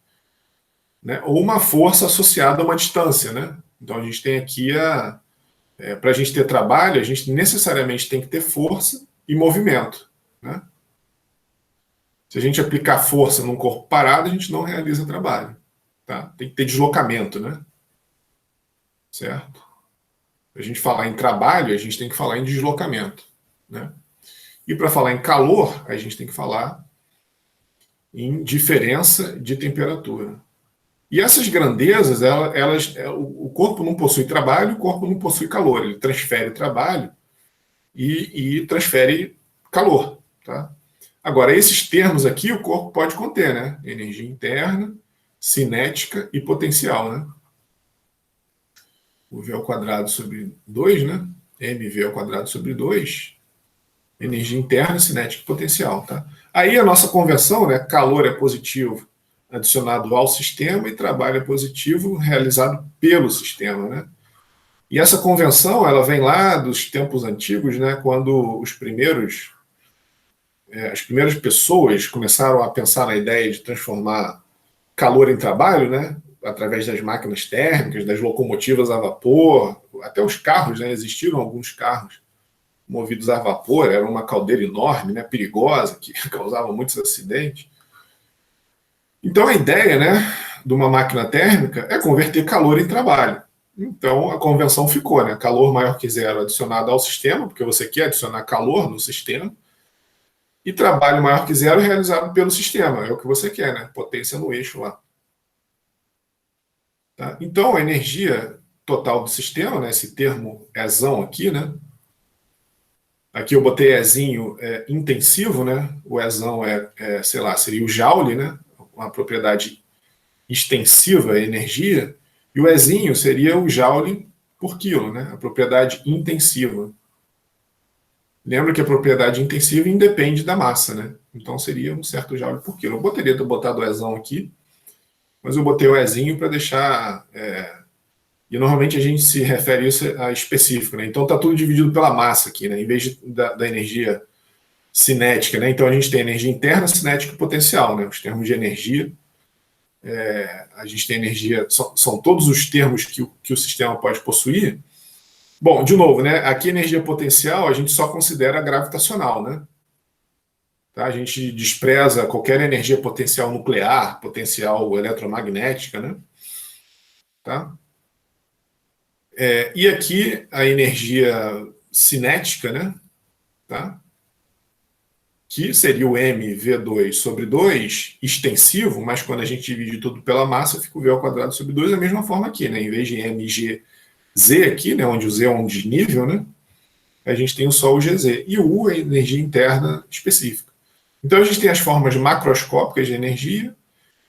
né, ou uma força associada a uma distância. Né? Então a gente tem aqui Para a gente ter trabalho, a gente necessariamente tem que ter força e movimento, né? Se a gente aplicar força num corpo parado, a gente não realiza trabalho, tá? Tem que ter deslocamento, né? Certo? Para a gente falar em trabalho, a gente tem que falar em deslocamento, né? E para falar em calor, a gente tem que falar em diferença de temperatura. E essas grandezas, o corpo não possui trabalho, o corpo não possui calor. Ele transfere trabalho e transfere calor, tá? Agora, esses termos aqui o corpo pode conter, né? Energia interna, cinética e potencial, né? O V ao quadrado sobre 2, né? MV ao quadrado sobre 2, energia interna, cinética e potencial, tá? Aí a nossa conversão, né? Calor é positivo adicionado ao sistema e trabalho é positivo realizado pelo sistema, né? E essa convenção, ela vem lá dos tempos antigos, né? Quando as primeiras pessoas começaram a pensar na ideia de transformar calor em trabalho, né? Através das máquinas térmicas, das locomotivas a vapor, até os carros, né? Existiram alguns carros movidos a vapor, era uma caldeira enorme, né? Perigosa, que causava muitos acidentes. Então a ideia, né, de uma máquina térmica é converter calor em trabalho. Então a convenção ficou, né? Calor maior que zero adicionado ao sistema, porque você quer adicionar calor no sistema, e trabalho maior que zero realizado pelo sistema, é o que você quer, né? Potência no eixo lá. Tá? Então a energia total do sistema, né? Esse termo Ezão aqui, né? Aqui eu botei Ezinho intensivo, né? O Ezão sei lá, seria o Joule, né? Uma propriedade extensiva, energia, e o Ezinho seria o Joule por quilo, né? A propriedade intensiva. Lembra que a propriedade intensiva independe da massa, né? Então seria um certo Joule por quilo. Eu poderia ter botado o Ezão aqui, mas eu botei o Ezinho para deixar... E normalmente a gente se refere isso a específico, né? Então está tudo dividido pela massa aqui, né? Em vez da energia cinética, né? Então a gente tem energia interna, cinética e potencial, né? Os termos de energia. A gente tem energia, são todos os termos que o sistema pode possuir. Bom, de novo, né? Aqui energia potencial a gente só considera gravitacional, né? Tá? A gente despreza qualquer energia potencial nuclear, potencial eletromagnética, né? Tá? E aqui a energia cinética, né? Tá? Que seria o mv2 sobre 2 extensivo, mas quando a gente divide tudo pela massa, fica o v ao quadrado sobre 2, da mesma forma aqui, né? Em vez de mgz aqui, né? Onde o z é um desnível, né? A gente tem só o gz. E o u é energia interna específica. Então a gente tem as formas macroscópicas de energia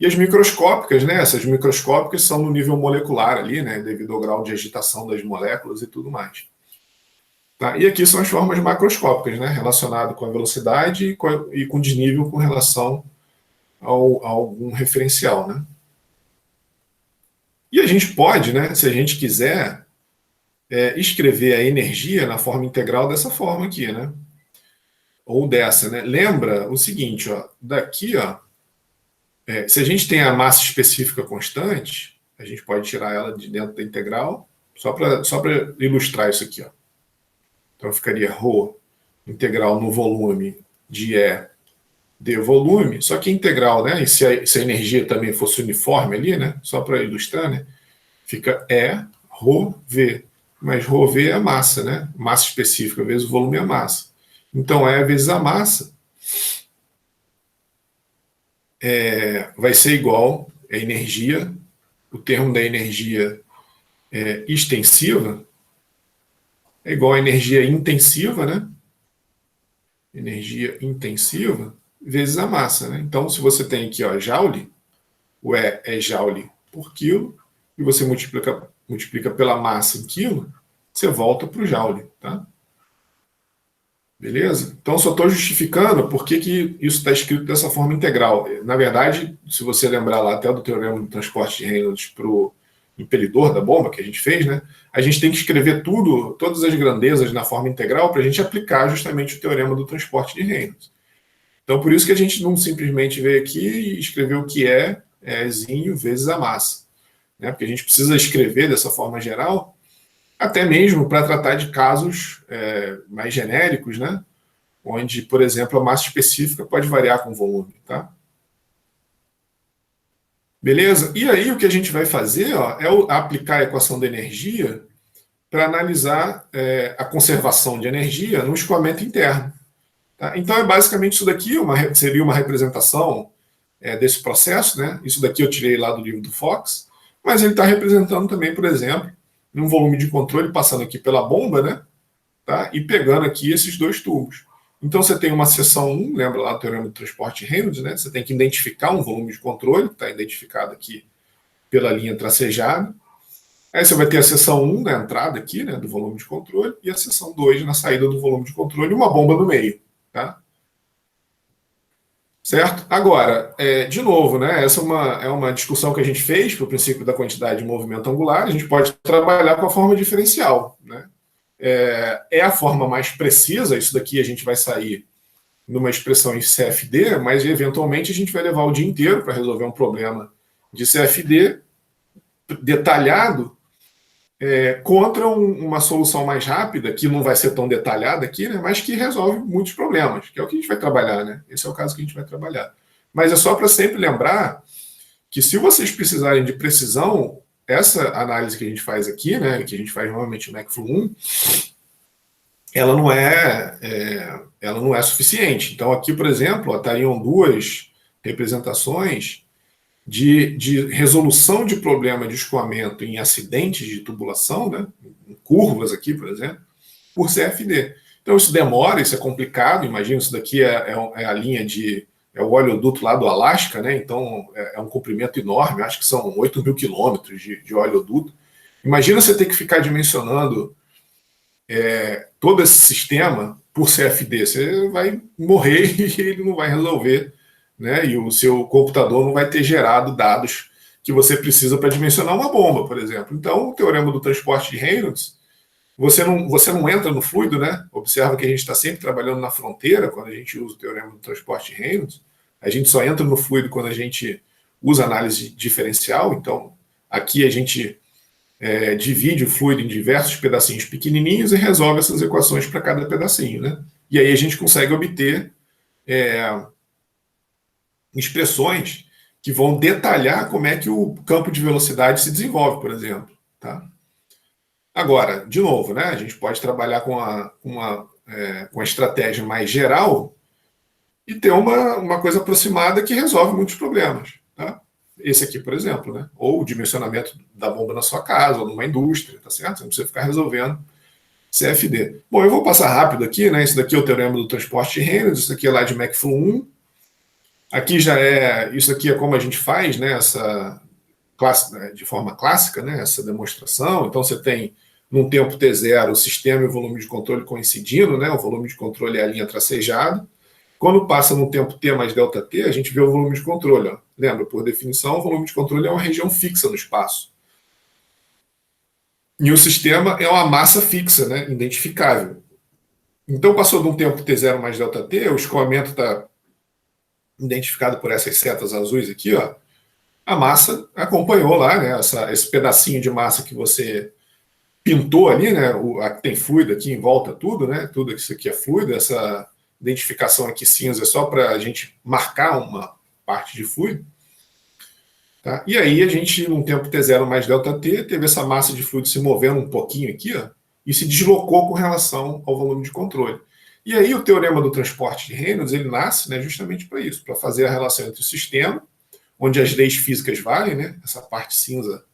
e as microscópicas, né? Essas microscópicas são no nível molecular ali, né? Devido ao grau de agitação das moléculas e tudo mais. Tá? E aqui são as formas macroscópicas, né? Relacionado com a velocidade e com desnível com relação a algum referencial, né? E a gente pode, né? Se a gente quiser, escrever a energia na forma integral dessa forma aqui, né? Ou dessa, né? Lembra o seguinte, ó, daqui, ó, se a gente tem a massa específica constante, a gente pode tirar ela de dentro da integral, só para ilustrar isso aqui, ó. Então ficaria ρ integral no volume de E de volume, só que integral, né? E se a energia também fosse uniforme ali, né? Só para ilustrar, né? Fica E ρ V. Mas ρ V é a massa, né? Massa específica vezes o volume é a massa. Então E vezes a massa vai ser igual a energia, o termo da energia extensiva é igual a energia intensiva, né? Energia intensiva vezes a massa, né? Então, se você tem aqui, ó, Joule, o E é Joule por quilo, e você multiplica pela massa em quilo, você volta para o Joule, tá? Beleza? Então, só estou justificando por que isso está escrito dessa forma integral. Na verdade, se você lembrar lá até do teorema do transporte de Reynolds para o impelidor da bomba que a gente fez, né? A gente tem que escrever todas as grandezas na forma integral para a gente aplicar justamente o teorema do transporte de Reynolds. Então, por isso que a gente não simplesmente veio aqui e escreveu o que é Ezinho vezes a massa, né? Porque a gente precisa escrever dessa forma geral até mesmo para tratar de casos mais genéricos, né? Onde, por exemplo, a massa específica pode variar com o volume, tá? Beleza? E aí o que a gente vai fazer, ó, é aplicar a equação da energia para analisar a conservação de energia no escoamento interno. Tá? Então é basicamente isso daqui, seria uma representação desse processo, né? Isso daqui eu tirei lá do livro do Fox, mas ele está representando também, por exemplo, um volume de controle passando aqui pela bomba, né? Tá? E pegando aqui esses dois tubos. Então você tem uma seção 1, lembra lá do teorema do transporte de Reynolds, né? Você tem que identificar um volume de controle, que está identificado aqui pela linha tracejada. Aí você vai ter a seção 1 na entrada aqui, né, do volume de controle, e a seção 2 na saída do volume de controle, e uma bomba no meio. Tá? Certo? Agora, de novo, né, essa é uma discussão que a gente fez para o princípio da quantidade de movimento angular. A gente pode trabalhar com a forma diferencial. Né? É a forma mais precisa, isso daqui a gente vai sair numa expressão em CFD, mas eventualmente a gente vai levar o dia inteiro para resolver um problema de CFD detalhado contra uma solução mais rápida, que não vai ser tão detalhada aqui, né, mas que resolve muitos problemas, que é o que a gente vai trabalhar, né? Esse é o caso que a gente vai trabalhar. Mas é só para sempre lembrar que se vocês precisarem de precisão, essa análise que a gente faz aqui, né, que a gente faz normalmente no MacFlow 1, ela não é suficiente. Então aqui, por exemplo, estariam duas representações de resolução de problema de escoamento em acidentes de tubulação, né, em curvas aqui, por exemplo, por CFD. Então isso demora, isso é complicado. Imagina, isso daqui é a linha é o oleoduto lá do Alasca, né? Então é um comprimento enorme, acho que são 8.000 quilômetros de oleoduto. Imagina você ter que ficar dimensionando todo esse sistema por CFD, você vai morrer e ele não vai resolver, né? E o seu computador não vai ter gerado dados que você precisa para dimensionar uma bomba, por exemplo. Então, o teorema do transporte de Reynolds, você não entra no fluido, né? Observa que a gente está sempre trabalhando na fronteira quando a gente usa o teorema do transporte de Reynolds. A gente só entra no fluido quando a gente usa análise diferencial. Então, aqui a gente divide o fluido em diversos pedacinhos pequenininhos e resolve essas equações para cada pedacinho, né? E aí a gente consegue obter expressões que vão detalhar como é que o campo de velocidade se desenvolve, por exemplo. Tá? Agora, de novo, né, a gente pode trabalhar com a estratégia mais geral e ter uma coisa aproximada que resolve muitos problemas. Tá? Esse aqui, por exemplo, né? Ou o dimensionamento da bomba na sua casa, ou numa indústria, tá certo? Você não precisa ficar resolvendo CFD. Bom, eu vou passar rápido aqui, né? Esse daqui é o teorema do transporte de Reynolds, isso aqui é lá de MacFlow 1. Aqui isso aqui é como a gente faz, né? De forma clássica, né? Essa demonstração. Então você tem num tempo t0 o sistema e o volume de controle coincidindo, né? O volume de controle é a linha tracejada. Quando passa no tempo t mais ΔT, a gente vê o volume de controle. Ó. Lembra, por definição, o volume de controle é uma região fixa no espaço. E o sistema é uma massa fixa, né, identificável. Então, passou de um tempo t0 mais ΔT, o escoamento está identificado por essas setas azuis aqui, ó. A massa acompanhou lá, né, esse pedacinho de massa que você pintou ali, né, tem fluido aqui em volta, tudo, né, tudo isso aqui é fluido, essa identificação aqui cinza é só para a gente marcar uma parte de fluido. Tá? E aí a gente, num tempo t0 mais ΔT, teve essa massa de fluido se movendo um pouquinho aqui, ó, e se deslocou com relação ao volume de controle. E aí o teorema do transporte de Reynolds, ele nasce, né, justamente para isso, para fazer a relação entre o sistema, onde as leis físicas valem, né, essa parte cinza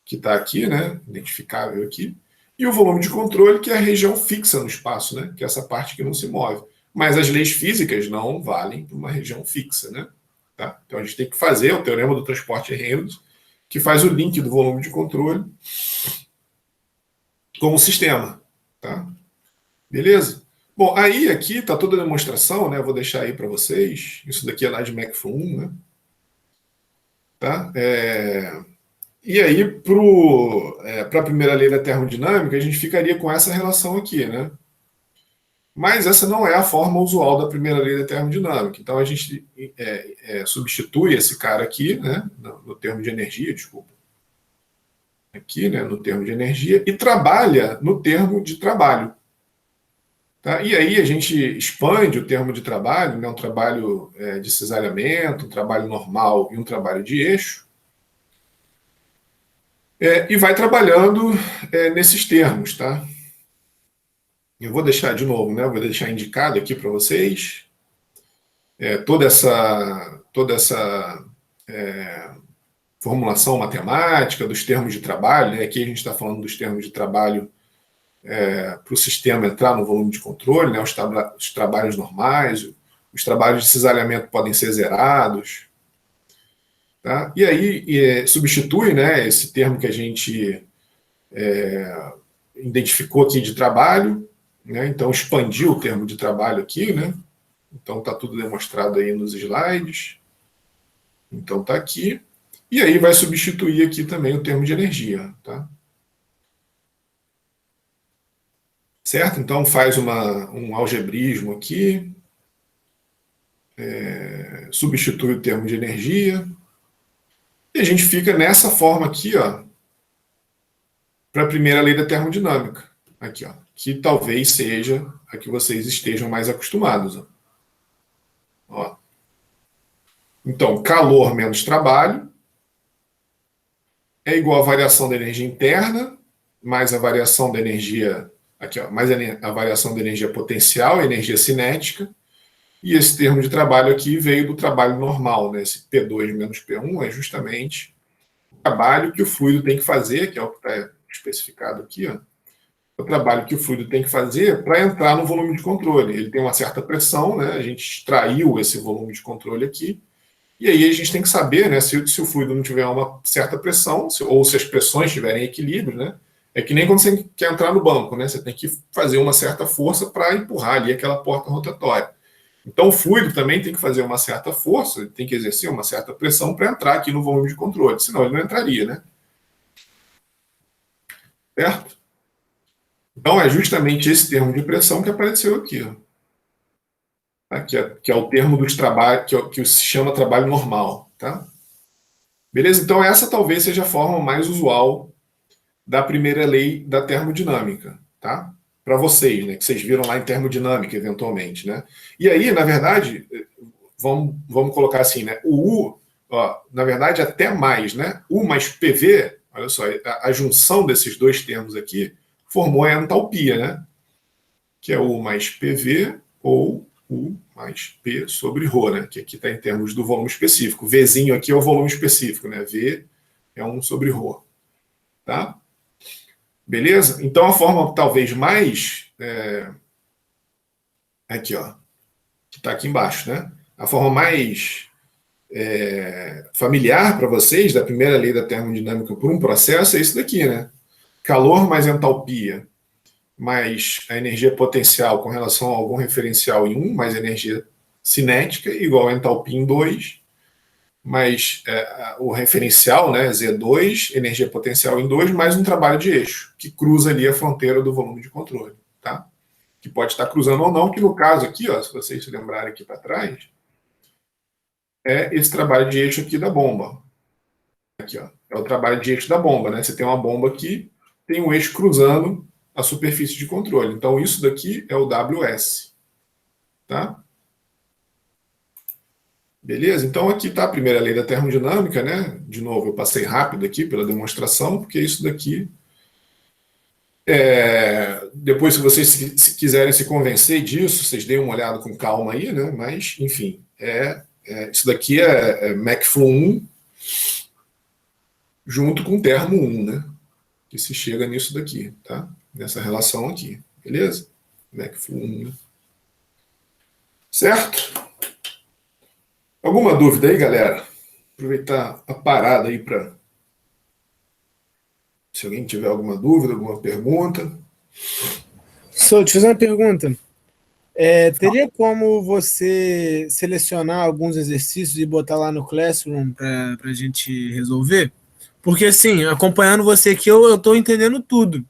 que está aqui, né, identificável aqui, e o volume de controle, que é a região fixa no espaço, né, que é essa parte que não se move. Mas as leis físicas não valem para uma região fixa, né? Tá? Então a gente tem que fazer o teorema do transporte de Reynolds, que faz o link do volume de controle com o sistema. Tá? Beleza? Bom, aí aqui está toda a demonstração, né? Vou deixar aí para vocês. Isso daqui é lá de MacFlow 1, né? Tá? E aí, para a primeira lei da termodinâmica, a gente ficaria com essa relação aqui, né? Mas essa não é a forma usual da primeira lei da termodinâmica. Então a gente substitui esse cara aqui, né, no termo de energia, desculpa. aqui, né, no termo de energia, e trabalha no termo de trabalho. Tá? E aí a gente expande o termo de trabalho, né, um trabalho de cisalhamento, um trabalho normal e um trabalho de eixo, e vai trabalhando nesses termos. Tá? Eu vou deixar de novo, né, vou deixar indicado aqui para vocês toda essa formulação matemática dos termos de trabalho. Né? Aqui a gente está falando dos termos de trabalho para o sistema entrar no volume de controle, né? Os trabalhos normais, os trabalhos de cisalhamento podem ser zerados. Tá? E aí substitui, né, esse termo que a gente identificou aqui de trabalho, né? Então expandiu o termo de trabalho aqui, né? Então está tudo demonstrado aí nos slides. Então está aqui. E aí vai substituir aqui também o termo de energia. Tá? Certo? Então faz um algebrismo aqui, substitui o termo de energia, e a gente fica nessa forma aqui, ó, para a primeira lei da termodinâmica, aqui, ó, que talvez seja a que vocês estejam mais acostumados. Ó. Então, calor menos trabalho é igual à variação da energia interna mais a variação da energia aqui, ó, mais a variação da energia potencial, energia cinética, e esse termo de trabalho aqui veio do trabalho normal, né? Esse P2 menos P1 é justamente o trabalho que o fluido tem que fazer, que é o que está especificado aqui, ó, o trabalho que o fluido tem que fazer para entrar no volume de controle. Ele tem uma certa pressão, né? A gente extraiu esse volume de controle aqui, e aí a gente tem que saber, né, se o fluido não tiver uma certa pressão, ou se as pressões estiverem em equilíbrio, né? É que nem quando você quer entrar no banco, né? Você tem que fazer uma certa força para empurrar ali aquela porta rotatória. Então o fluido também tem que fazer uma certa força, tem que exercer uma certa pressão para entrar aqui no volume de controle, senão ele não entraria, né? Certo? Então é justamente esse termo de pressão que apareceu aqui, ó. Que é o termo dos trabalhos, que se chama trabalho normal, tá? Beleza? Então essa talvez seja a forma mais usual da primeira lei da termodinâmica, tá? Para vocês, né? Que vocês viram lá em termodinâmica, eventualmente, né? E aí, na verdade, vamos colocar assim, né? O U, ó, na verdade, até mais, né? U mais PV, olha só, a junção desses dois termos aqui formou a entalpia, né? Que é U mais PV ou U mais P sobre ρ, né? Que aqui está em termos do volume específico. Vzinho aqui é o volume específico, né? V é 1 sobre ρ, tá? Beleza? Então a forma talvez mais aqui, ó, que está aqui embaixo, né? A forma mais familiar para vocês da primeira lei da termodinâmica por um processo é isso daqui, né? Calor mais entalpia mais a energia potencial com relação a algum referencial em 1, mais energia cinética, igual a entalpia em 2, mais o referencial, né, Z2, energia potencial em 2, mais um trabalho de eixo, que cruza ali a fronteira do volume de controle. Tá? Que pode estar cruzando ou não, que no caso aqui, ó, se vocês se lembrarem aqui para trás, é esse trabalho de eixo aqui da bomba. Aqui, ó, é o trabalho de eixo da bomba. Né? Você tem uma bomba aqui, tem um eixo cruzando a superfície de controle. Então, isso daqui é o WS. Tá? Beleza? Então, aqui está a primeira lei da termodinâmica, né? De novo, eu passei rápido aqui pela demonstração, porque isso daqui... depois, se vocês se quiserem se convencer disso, vocês deem uma olhada com calma aí, né? Mas, enfim, isso daqui é McFlu 1 junto com termo 1, né? Que se chega nisso daqui, tá? Nessa relação aqui, beleza? McFlu 1, né? Certo? Alguma dúvida aí, galera? Aproveitar a parada aí para... Se alguém tiver alguma dúvida, alguma pergunta. Deixa eu te fazer uma pergunta. Teria como você selecionar alguns exercícios e botar lá no Classroom para a gente resolver? Porque, assim, acompanhando você aqui, eu estou entendendo tudo.